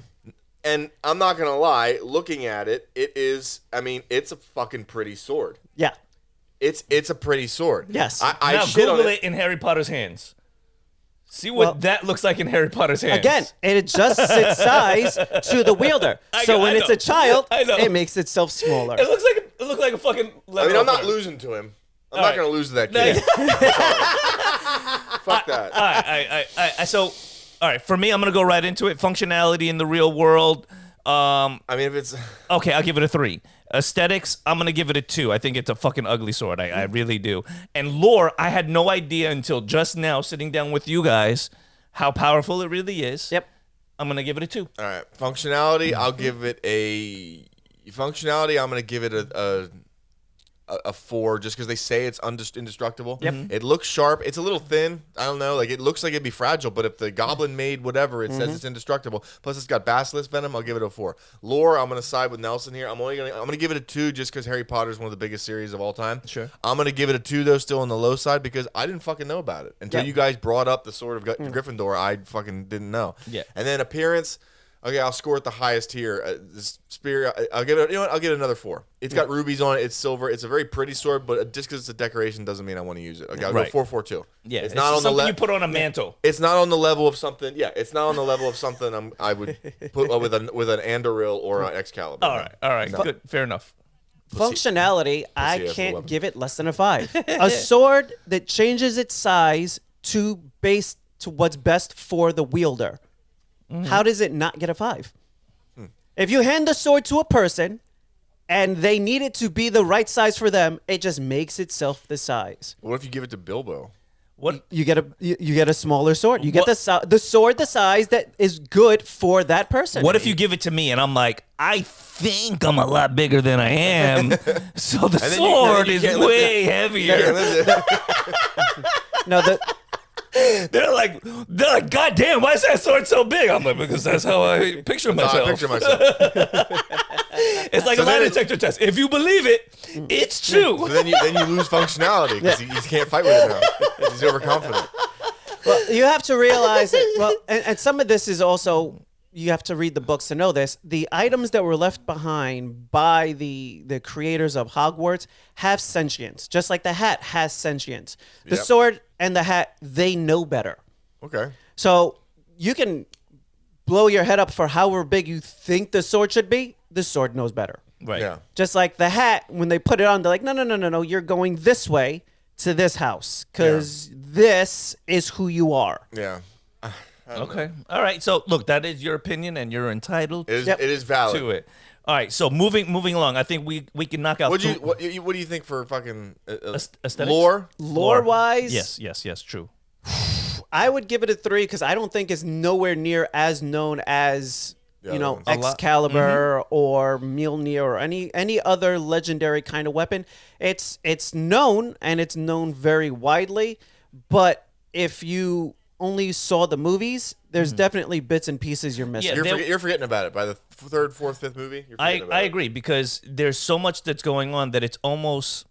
And I'm not going to lie, looking at it, it's a fucking pretty sword. Yeah. It's a pretty sword. Yes. I Now shit on Google it. it in Harry Potter's hands. See what Well, that looks like in Harry Potter's hands. Again, it adjusts its size to the wielder. So when it's a child, I know. it makes itself smaller. It looks like a fucking. I mean, I'm not opener. losing to him. I'm All not right. going to lose to that No, kid. Fuck that. All right, so, all right, for me, I'm gonna go right into it. Functionality in the real world. I mean, if it's Okay, I'll give it a 3. Aesthetics, I'm gonna give it a 2. I think it's a fucking ugly sword. I really do. And lore, I had no idea until just now, sitting down with you guys, how powerful it really is. Yep. I'm gonna give it a 2. all right, functionality, I'll give it a functionality. I'm going to give it a 4 just because they say it's indestructible. Yep. It looks sharp. It's a little thin. I don't know. Like, it looks like it'd be fragile, but if the goblin made whatever, it says it's indestructible. Plus, it's got basilisk venom. I'll give it a 4. Lore, I'm going to side with Nelson here. I'm gonna give it a 2 just because Harry Potter is one of the biggest series of all time. Sure. I'm going to give it a 2 though, still on the low side because I didn't fucking know about it until Yeah. you guys brought up the Sword of Gryffindor. I fucking didn't know. Yeah. And then appearance. Okay, I'll score it the highest here. The spear, I'll give it. You know what? I'll give it another 4. It's got rubies on it. It's silver. It's a very pretty sword, but just because it's a decoration doesn't mean I want to use it. Okay, I'll Right. go 4-4-2. Yeah, it's not on the something you level. put on a mantle. It's not on the level of something. Yeah, it's not on the level of something I would put with an Andoril or an Excalibur. All right, good, fair enough. Functionality, I as a can't weapon. give it less than a 5. A sword that changes its size to base to what's best for the wielder. How does it not get a 5? If you hand the sword to a person and they need it to be the right size for them, it just makes itself the size. What if you give it to Bilbo? What? You get a smaller sword. You get What- the sword the size that is good for that person. What if you give it to me and I'm like, I think I'm a lot bigger than I am, so the then sword you is can't lift way Yeah, heavier. No, They're like, God damn, why is that sword so big? I'm like, because that's how I picture I myself. picture myself. It's like So a lie then detector test. If you believe it, it's true. So then you lose functionality because he can't fight with it now. He's overconfident. well, you have to realize that. Well, and some of this is also you have to read the books to know this. The items that were left behind by the creators of Hogwarts have sentience, just like the hat has sentience. The Yep. sword and the hat, they know better. Okay. So you can blow your head up for however big you think the sword should be. The sword knows better. Right. Yeah. Just like the hat, when they put it on, they're like, no, you're going this way to this house because this is who you are. Yeah. Okay. All right. So look, that is your opinion, and you're entitled It is. Yep. It is valid. to it. All right. So moving along, I think we can knock out. What do you think for fucking Aesthetics? lore? Lore-wise, Yes. True. I would give it a 3 because I don't think it's nowhere near as known as The other ones. A lot- Excalibur or Mjolnir or any other legendary kind of weapon. It's known and it's known very widely, but if you only saw the movies, there's definitely bits and pieces you're missing. Yeah, You're forgetting about it by the third, fourth, fifth movie. You're I forgetting about it. agree because there's so much that's going on that it's almost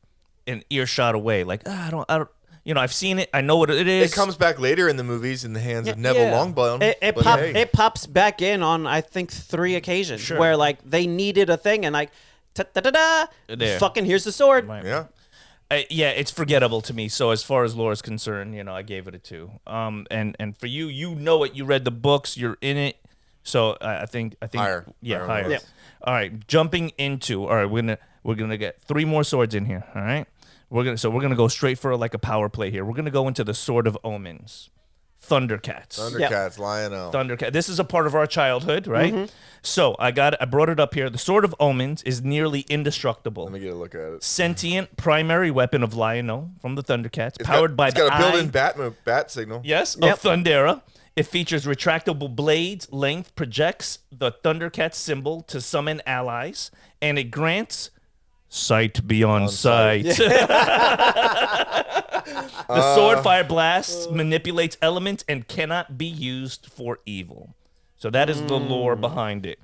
an earshot away. Like I don't. I've seen it. I know what it is. It comes back later in the movies in the hands of Neville Yeah. Longbottom. It but hey. it pops back in on I think 3 occasions Sure. where like they needed a thing and like ta-da-da-da, There. fucking here's the sword. Right. Yeah. Yeah, it's forgettable to me. So as far as lore is concerned, I gave it a 2. And for you, you know it. You read the books. You're in it. So I think Higher. Yeah, Higher higher. on the Yeah. list. All right, jumping into. All right, we're gonna get 3 more swords in here. All right, we're gonna go straight for like a power play here. We're gonna go into the Sword of Omens, Thundercats. Thundercats, Lionel. Thundercat. This is a part of our childhood, right? So I brought it up here. The Sword of Omens is nearly indestructible. Let me get a look at it. Sentient primary weapon of Lionel from the Thundercats, It's powered by it's the got a built-in eye. bat signal. Yes, Yep. of Thundera. It features retractable blades, length, projects the Thundercat symbol to summon allies, and it grants Sight beyond sight. The sword fire blasts, manipulates elements, and cannot be used for evil. So that is the lore behind it.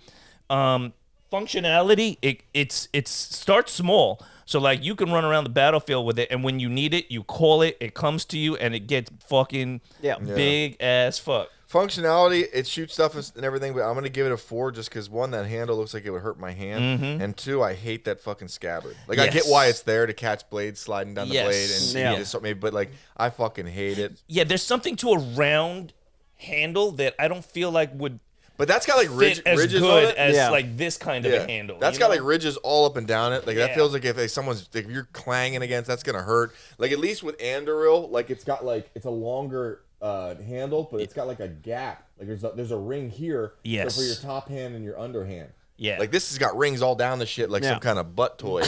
Functionality, it starts small. So like you can run around the battlefield with it, and when you need it, you call it, it comes to you, and it gets fucking big as fuck. Functionality, it shoots stuff and everything, but I'm gonna give it a 4 just because one, that handle looks like it would hurt my hand, and two, I hate that fucking scabbard. Like I get why it's there to catch blades sliding down the blade, and maybe, but like I fucking hate it. Yeah, there's something to a round handle that I don't feel like would. But that's got like ridges good on it. as like this kind of a handle. That's got like ridges all up and down it. Like that feels like if if you're clanging against, that's gonna hurt. Like at least with Anduril, like it's got like it's a longer handle, but it's got like a gap. Like there's a ring here so for your top hand and your underhand. Yeah. Like this has got rings all down the shit like some kind of butt toy.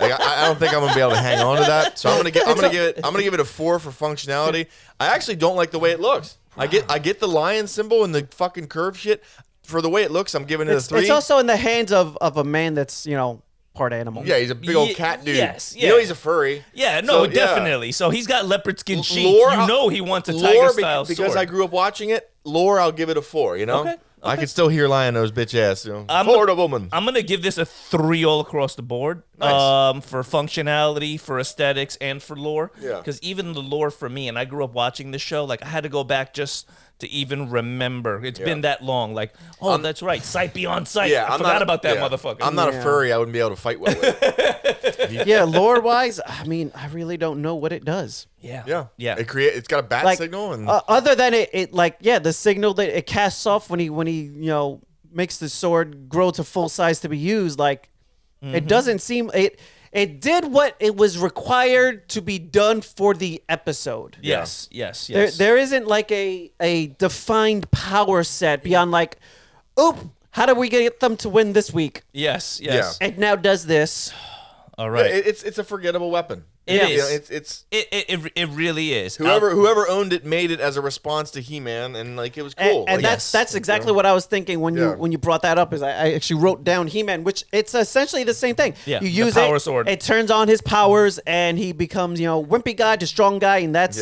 Like I don't think I'm gonna be able to hang on to that. So I'm gonna give it a 4 for functionality. I actually don't like the way it looks. Wow. I get the lion symbol and the fucking curve shit. For the way it looks, I'm giving it a 3. It's also in the hands of a man that's, part animal. Yeah, he's a big old cat dude. Yes, You know he's a furry. Yeah, no, definitely. So he's got leopard skin sheets. He wants a tiger-style sword. Because I grew up watching it, lore, I'll give it a 4, Okay. I can still hear Lion-O's bitch ass. Florida woman. I'm going to give this a 3 all across the board. Nice. For functionality, for aesthetics, and for lore. Yeah. Because even the lore for me, and I grew up watching this show, like I had to go back just to even remember. It's been that long. Like, that's right. Sight beyond sight. Yeah, I forgot about that motherfucker. I'm not a furry. I wouldn't be able to fight well with it. Lore-wise, I mean, I really don't know what it does. Yeah. It's got a bat signal and other than the signal that it casts off when he makes the sword grow to full size to be used. Like, it doesn't seem it did what it was required to be done for the episode. Yes. There isn't like a defined power set beyond like, how do we get them to win this week? Yes. It now does this. All right. It's a forgettable weapon. It is. It really is. Whoever owned it made it as a response to He-Man, and like it was cool. And that's exactly what I was thinking when you brought that up. Is I actually wrote down He-Man, which it's essentially the same thing. Yeah, you use the power sword. It turns on his powers, and he becomes wimpy guy to strong guy, and that's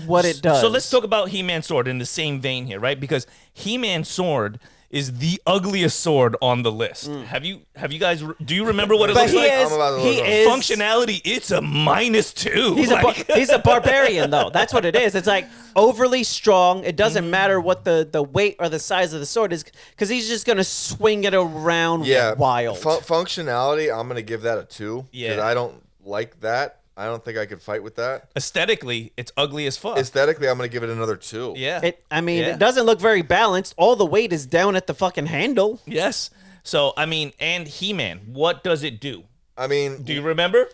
what it does. So let's talk about He-Man sword in the same vein here, right? Because He-Man sword is the ugliest sword on the list. Have you guys? Do you remember what it looks like? Functionality. It's a -2. He's a barbarian though. That's what it is. It's like overly strong. It doesn't matter what the weight or the size of the sword is, because he's just gonna swing it around wild. Functionality. I'm gonna give that a 2. Yeah. Because I don't like that. I don't think I could fight with that. Aesthetically, it's ugly as fuck. Aesthetically, I'm going to give it another 2. Yeah. It doesn't look very balanced. All the weight is down at the fucking handle. Yes. So, I mean, and He-Man, what does it do? I mean... Do you remember?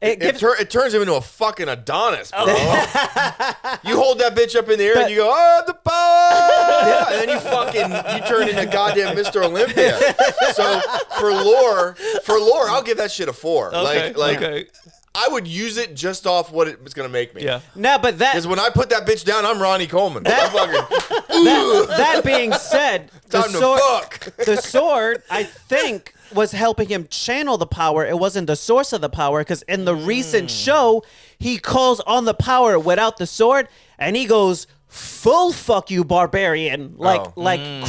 It turns him into a fucking Adonis, bro. You hold that bitch up in the air and you go, the power! And then you turn into goddamn Mr. Olympia. So, for lore, I'll give that shit a 4. Okay. I would use it just off what it's going to make me. Yeah. No, but because when I put that bitch down, I'm Ronnie Coleman. That being said, the sword, I think, was helping him channel the power. It wasn't the source of the power, because in the recent show, he calls on the power without the sword, and he goes full fuck you barbarian, like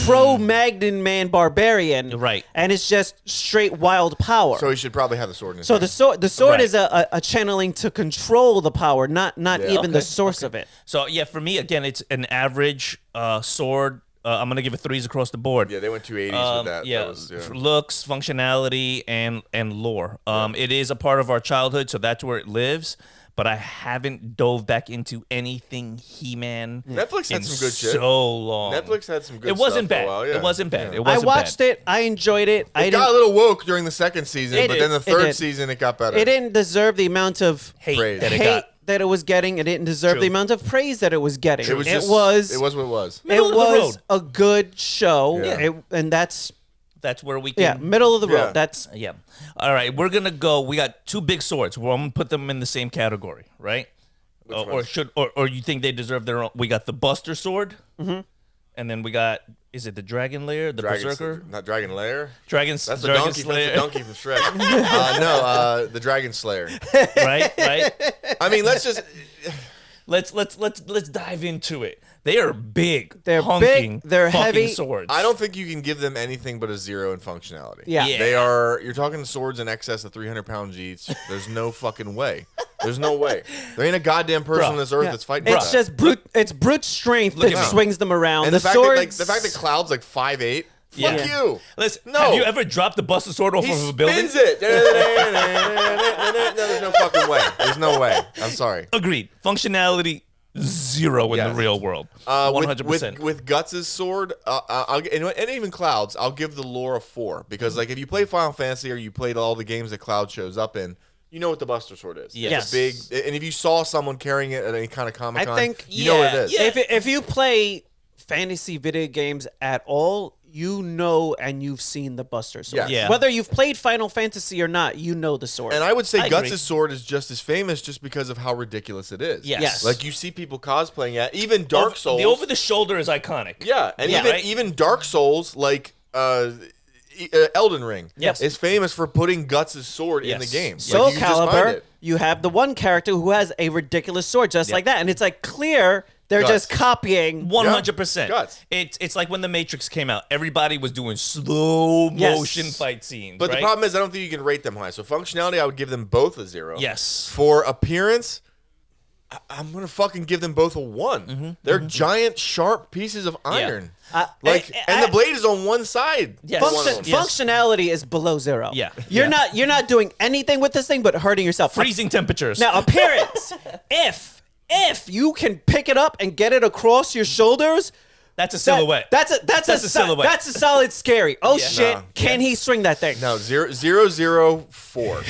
Cro-Magnon man barbarian, right? And it's just straight wild power. So he should probably have the sword in his hand. The sword right. is a channeling to control the power, not even the source of it. So for me again, it's an average sword. I'm gonna give it 3s across the board. Yeah, they went 280s with that. Yeah, that was, looks, functionality, and lore. It is a part of our childhood, so that's where it lives. But I haven't dove back into anything He-Man. Netflix had some good shit. So long. Netflix had some good. It wasn't stuff bad. For a while, yeah. It wasn't bad. Yeah. It wasn't I watched it. I enjoyed it. It got a little woke during the second season, but then the third season it got better. It didn't deserve the amount of hate that it was getting. It didn't deserve the amount of praise that it was getting. It was what it was. It was a good show, and that's where we can... middle of the road. That's... Yeah. All right, we're going to go... We got 2 big swords. We're going to put them in the same category, right? Or you think they deserve their own... We got the Buster Sword, and then we got is it the Dragon Lair, the Dragon, Berserker, not Dragon Lair. Dragon's That's the Dragon donkey. Slayer, That's the donkey from Shrek. No, the Dragon Slayer. right? I mean, let's just. Let's dive into it. They are big. They're hunking, big, they're fucking heavy. swords. I don't think you can give them anything but a 0 in functionality. Yeah. Yeah. They are. You're talking swords in excess of 300-pound each. There's no fucking way. There's no way. There ain't a goddamn person Bro. on this earth Yeah. that's fighting. It's that. just brute. It's brute strength Look that at me. swings them around. And the the fact swords. that, like, the fact that Cloud's like 5'8". Yeah. Fuck you. Listen, No. have you ever dropped the Buster Sword off He of a building? spins it. No, there's no fucking way. There's no way. I'm sorry. Agreed. Functionality 0 in Yes. the real world. With 100%. Guts' sword, and even Cloud's, I'll give the lore a 4 because like if you play Final Fantasy or you played all the games that Cloud shows up in, you know what the Buster Sword is. Yes. It's a big, and if you saw someone carrying it at any kind of Comic Con, I think- you know what it is. Yeah. if you play fantasy video games at all, you know and you've seen the Buster Sword. Yes. Yeah. Whether you've played Final Fantasy or not, you know the sword. And I would say I agree. Guts' sword is just as famous just because of how ridiculous it is. Yes. Like you see people cosplaying it, even Dark Souls. The over the shoulder is iconic. Yeah, and Yeah, even right? even Dark Souls, like Elden Ring, Yes. is famous for putting Guts' sword in the Yes. game. Soul Like, you just find Calibur, it. you have the one character who has a ridiculous sword just Yeah. like that, and it's like clear they're Guts. just copying. 100%. Guts. It's like when the Matrix came out. Everybody was doing slow Yes. motion fight scenes. But right? the problem is, I don't think you can rate them high. So functionality, I would give them both a 0. Yes. For appearance, I'm gonna fucking give them both a 1. They're giant, sharp pieces of iron. Uh, Like, I- and the blade is on one side. Yes. One of them. Yes. Functionality is below 0. Yeah. You're Yeah. not doing anything with this thing but hurting yourself. Freezing temperatures. Now, appearance. if you can pick it up and get it across your shoulders, That's a silhouette. That's a a silhouette. That's a solid scary. Oh Yeah. shit! No. Can he swing that thing? No, 0-0-0-4.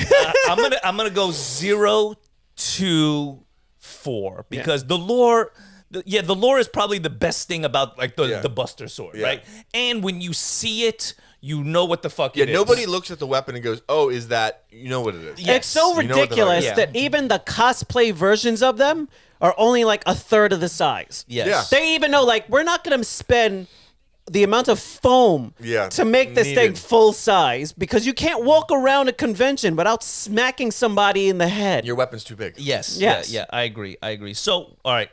I'm gonna go 0 to 4 because the lore. The lore is probably the best thing about like Yeah. the Buster Sword, Yeah. right? And when you see it, you know what the fuck Yeah, it is. nobody looks at the weapon and goes, "Oh, is that?" You know what it is. Yeah. It's so You know what the fuck ridiculous it is. that even the cosplay versions of them are only like a third of the size. Yes. Yeah. They even know like we're not gonna spend the amount of foam Yeah, to make this thing needed. full size because you can't walk around a convention without smacking somebody in the head. Your weapon's too big. Yes. Yes. Yeah. I agree. So, all right.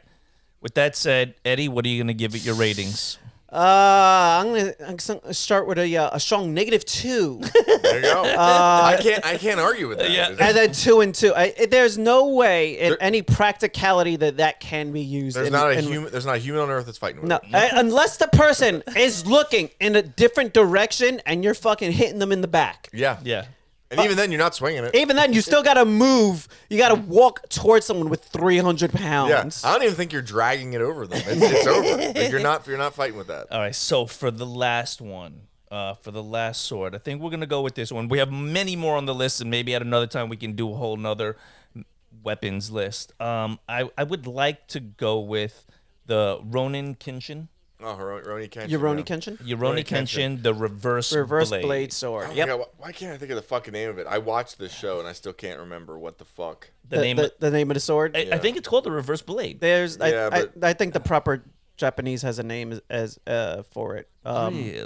With that said, Eddie, what are you gonna give it your ratings? I'm gonna start with a strong -2. There you go. I can't argue with that. Yeah. And then 2 and 2. There's no way in any practicality that can be used. There's in- not a in- human. There's not a human on earth that's fighting with No, it. unless the person is looking in a different direction and you're fucking hitting them in the back. Yeah. Yeah. And even then, you're not swinging it. Even then, you still gotta move. You gotta walk towards someone with 300 Yeah. pounds. I don't even think you're dragging it over them. It's over. Like, you're not fighting with that. All right. So for the last one, for the last sword, I think we're gonna go with this one. We have many more on the list, and maybe at another time we can do a whole nother weapons list. I would like to go with the Ronin Kenshin. Oh, Roni Kenshin. Yoroni yeah. Kenshin? Yoroni Kenshin, the reverse Blade sword. Oh my Yep. God, why can't I think of the fucking name of it? I watched this show and I still can't remember what the fuck. The name. Of, the name of the sword. I think it's called the reverse blade. There's. Yeah, I think the proper Japanese has a name as for it. Really?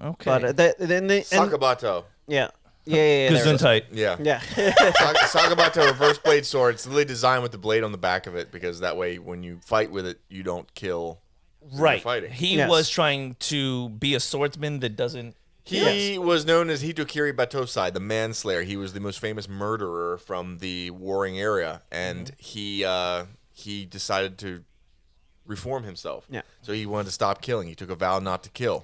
Okay. But then the Sakabato. yeah. There it is. Gesundheit. Yeah. Yeah. Sakabato reverse blade sword. It's literally designed with the blade on the back of it because that way when you fight with it, you don't kill. who you're Right. fighting. He Yes. was trying to be a swordsman that doesn't. He was known as Hitokiri Batosai, the manslayer. He was the most famous murderer from the warring area, and he decided to reform himself. Yeah. So he wanted to stop killing. He took a vow not to kill.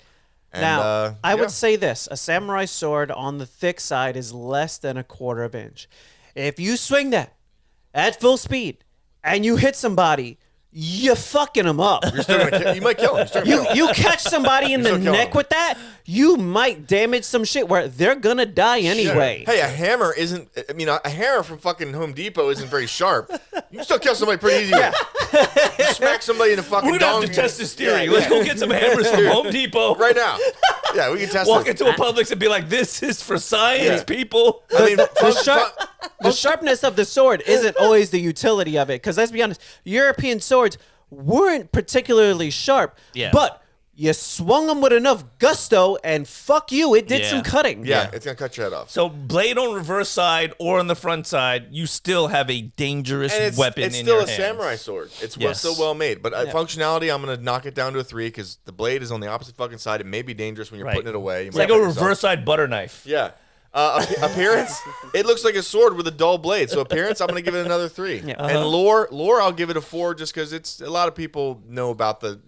And, Now, I yeah. would say this: a samurai sword on the thick side is less than a quarter of inch. If you swing that at full speed and you hit somebody, you're fucking them up. You're still gonna kill, you might kill him. You're still gonna kill him. You catch somebody in the still killing neck them. with that, you might damage some shit where they're gonna die anyway. Hey, a hammer isn't. I mean, a hammer from fucking Home Depot isn't very sharp. You can still kill somebody pretty easy. Yeah. You smack somebody in the fucking. We're gonna have to dong- test this theory. Yeah, Let's yeah. go get some hammers from Home Depot. right now. Yeah, we can test Walk it. into a Publix and be like, "This is for science, Yeah. people." I mean, The sharpness of the sword isn't always the utility of it. Because let's be honest, European swords weren't particularly sharp. Yeah. But you swung them with enough gusto, and fuck you, it did Yeah. some cutting. Yeah, it's gonna cut your head off. So blade on reverse side or on the front side, you still have a dangerous And weapon it's in still your a hands. samurai sword. It's Yes. still well made, but functionality, I'm gonna knock it down to a 3 because the blade is on the opposite fucking side. It may be dangerous when you're Right. putting it away. You It's might like a cut yourself. reverse side butter knife. Yeah. Appearance, it looks like a sword with a dull blade. So appearance, I'm gonna give it another 3. Yeah. And lore, I'll give it a 4 just because it's a lot of people know about the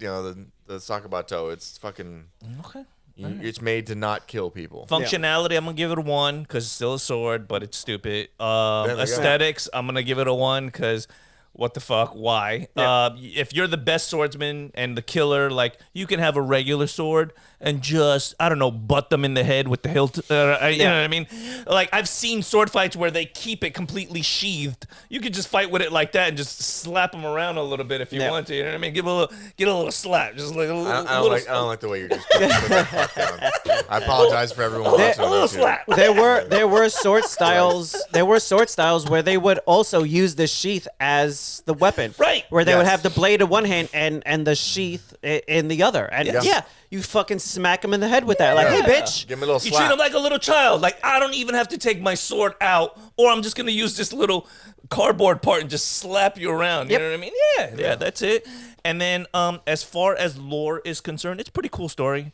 Sakabato. It's fucking. Okay. It's made to not kill people. Functionality, I'm gonna give it a 1 because it's still a sword, but it's stupid. we go. Aesthetics, I'm gonna give it a 1 because what the fuck? Why? If you're the best swordsman and the killer, like you can have a regular sword and just I don't know, butt them in the head with the hilt. You know what I mean? Like I've seen sword fights where they keep it completely sheathed. You could just fight with it like that and just slap them around a little bit if you want to. You know what I mean? Get a little slap, just like a little. I don't like the way you're just putting that fuck down. I apologize for everyone watching. a little too. slap. There were sword styles. There were sword styles where they would also use the sheath as the weapon. Right. Where they would Yes. have the blade in one hand and the sheath in the other. And Yes. you fucking smack him in the head with that. Like, hey, bitch. Give me a little You slap. treat him like a little child. Like I don't even have to take my sword out, or I'm just gonna use this little cardboard part and just slap you around. You Yep. know what I mean? Yeah, that's it. And then, as far as lore is concerned, it's a pretty cool story.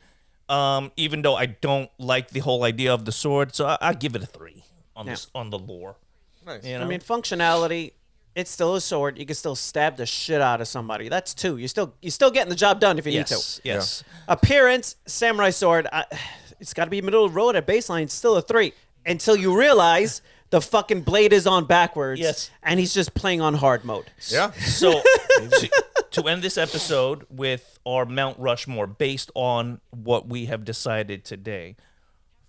Even though I don't like the whole idea of the sword, so I give it a 3 on this on the lore. Nice. You know? I mean, functionality. It's still a sword. You can still stab the shit out of somebody. That's 2. You're still getting the job done if you need to. yes. Appearance, samurai sword. It's got to be middle of the road at baseline. It's still a 3 until you realize the fucking blade is on backwards. Yes. And he's just playing on hard mode. Yeah. So to end this episode with our Mount Rushmore based on what we have decided today,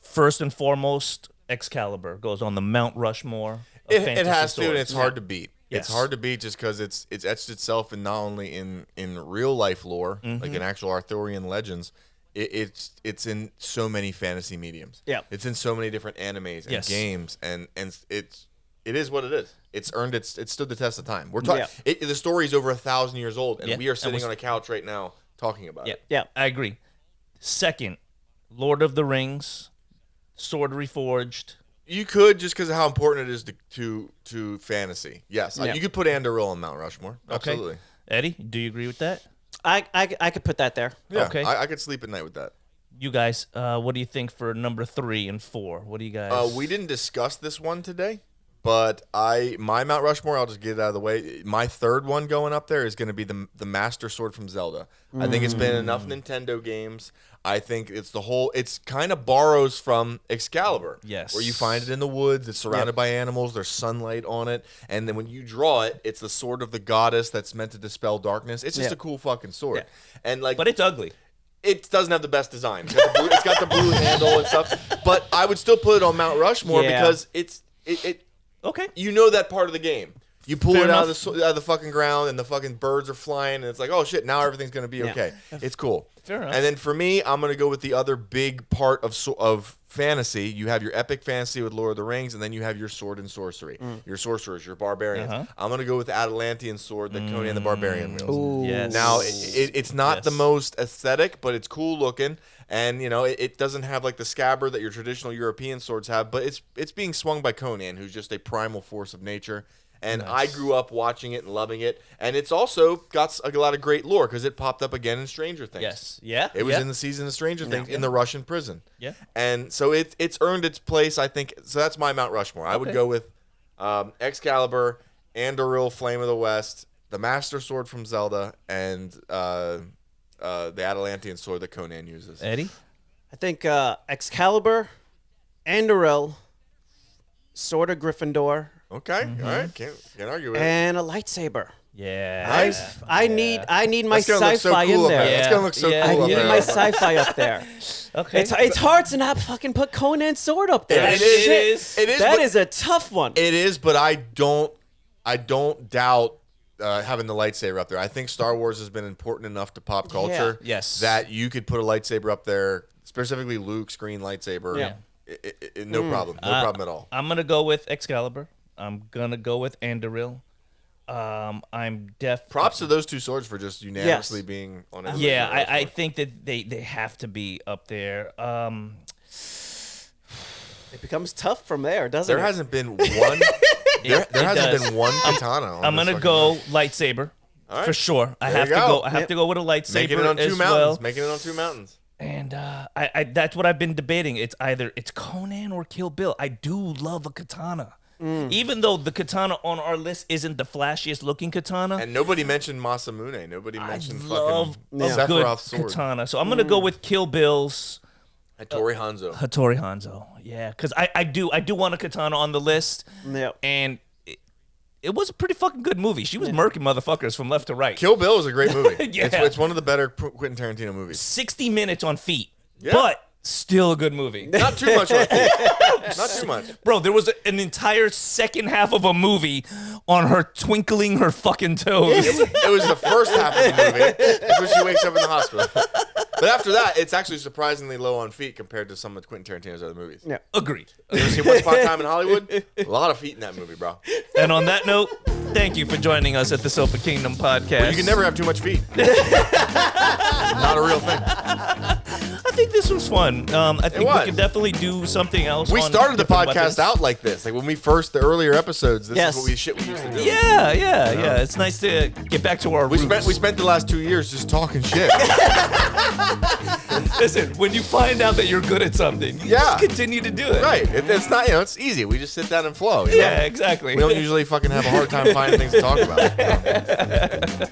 first and foremost, Excalibur goes on the Mount Rushmore. Of It fantasy has to, and swords. it's hard to beat. Yes. It's hard to beat just because it's etched itself in not only in real life lore, like in actual Arthurian legends. It's in so many fantasy mediums. Yeah. It's in so many different animes and Yes. games, and it is what it is. It's earned it stood the test of time. We're talking. Yeah. The story is over 1,000 years old, and Yeah. we are And sitting we're- on a couch right now talking about it. Yeah. I agree. Second, Lord of the Rings, Sword Reforged. You could just because of how important it is to fantasy. Yes, Yeah. you could put Andoril on Mount Rushmore. Absolutely. Okay. Eddie, do you agree with that? I could put that there. Yeah, Okay. I could sleep at night with that. You guys, what do you think for number 3 and 4? What do you guys? We didn't discuss this one today, but my Mount Rushmore, I'll just get it out of the way. My third one going up there is going to be the Master Sword from Zelda. I think it's been enough Nintendo games. I think it's kind of borrows from Excalibur. Yes. Where you find it in the woods, it's surrounded by animals, there's sunlight on it, and then when you draw it, it's the sword of the goddess that's meant to dispel darkness. It's just a cool fucking sword. Yeah. And like but it's ugly. it doesn't have the best design. It's got the blue handle and stuff. But I would still put it on Mount Rushmore Yeah. because Okay. you know that part of the game. You pull Fair it out enough. of the fucking ground, and the fucking birds are flying, and it's like, oh shit, now everything's gonna be okay. It's cool. Fair enough. And then for me, I'm gonna go with the other big part of fantasy. You have your epic fantasy with Lord of the Rings, and then you have your sword and sorcery, your sorcerers, your barbarians. Uh-huh. I'm gonna go with the Atalantean sword that Conan the Barbarian wields. Ooh. Yes. Now, it's not the Yes. most aesthetic, but it's cool looking, and it doesn't have like the scabbard that your traditional European swords have, but it's being swung by Conan, who's just a primal force of nature. And I grew up watching it and loving it, and it's also got a lot of great lore because it popped up again in Stranger Things. Yes. Yeah. It was yeah. in the season of Stranger Things in the Russian prison. Yeah. And so it's earned its place, I think. So that's my Mount Rushmore. I would Okay. go with Excalibur, Andoril, Flame of the West, the Master Sword from Zelda, and the Atalantean sword that Conan uses. Eddie. I think Excalibur, Andoril, Sword of Gryffindor, Okay, Mm-hmm. all right. Can't argue with it. and a lightsaber. Yeah. Nice. I need my That's gonna look so sci-fi cool in up there. there. That's gonna look so Yeah. cool I up need there. my sci-fi up there. Okay. It's hard to not fucking put Conan's sword up there. It Shit. is. It is. That but- is a tough one. It is, but I don't doubt having the lightsaber up there. I think Star Wars has been important enough to pop culture Yes. that you could put a lightsaber up there, specifically Luke's green lightsaber. Yeah. No problem. No problem at all. I'm gonna go with Excalibur. I'm gonna go with Andoril. I'm deaf. Props to those two swords for just unanimously being on it. Yeah, I think that they have to be up there. It becomes tough from there, doesn't There it? hasn't been one. there hasn't does. been one katana. On I'm this gonna fucking go list. lightsaber All right. for sure. I There have you to go. go. I have to go with a lightsaber Making it on as two mountains. well. Making it on two mountains. And I that's what I've been debating. It's either Conan or Kill Bill. I do love a katana. Even though the katana on our list isn't the flashiest looking katana, And nobody mentioned Masamune. Nobody I mentioned love fucking a good Sephiroth's sword. katana. So I'm gonna go with Kill Bill's Hattori Hanzo. Hattori Hanzo. Yeah, because I do want a katana on the list. Yep. And it was a pretty fucking good movie. She was murking motherfuckers from left to right. Kill Bill is a great movie. Yeah. It's one of the better Quentin Tarantino movies. 60 minutes on feet, Yeah. but still a good movie. Not too much. On Not too much. Bro, there was an entire second half of a movie on her twinkling her fucking toes. It was the first half of the movie. That's when she wakes up in the hospital. But after that, it's actually surprisingly low on feet compared to some of Quentin Tarantino's other movies. Yeah. Agreed. You ever seen Once Upon a Time in Hollywood? A lot of feet in that movie, bro. And on that note, thank you for joining us at the Sofa Kingdom podcast. You can never have too much feet. Not a real thing. I think this was fun. I think we was. could definitely do something else. We on started the different podcast weapons. out like this. Like when the earlier episodes, this Yes. is what we used to do. Yeah. It's nice to get back to our We roots. spent the last 2 years just talking shit. Listen, when you find out that you're good at something, you Yeah. just continue to do it. Right. It's not, it's easy. We just sit down and flow. you know? Yeah, exactly. We don't usually fucking have a hard time finding things to talk about.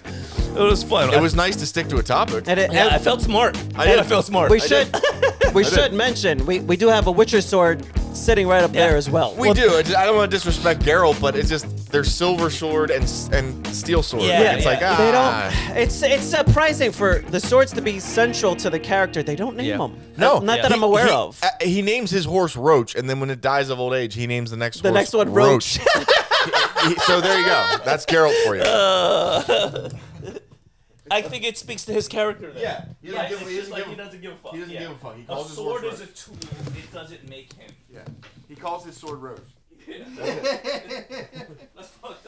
It was fun. It was nice to stick to a topic. And Yeah, I felt smart. I did. I felt smart. we should mention we do have a Witcher sword sitting right up there as well. We do. I don't want to disrespect Geralt, but it's just there's silver sword and steel sword. Yeah, It's like, They don't. It's surprising for the swords to be central to the character. They don't name Yeah. them. No. not that Yeah. I'm aware of. He names his horse Roach, and then when it dies of old age, he names the next The horse next one, Roach. So there you go. That's Geralt for you. I think it speaks to his character. Then. Yeah, he doesn't give- it's he just doesn't like give- he doesn't give a fuck. he doesn't yeah. give a fuck. He A calls his sword horse is a tool. It doesn't make him. Yeah. He calls his sword Roach. Let's fuck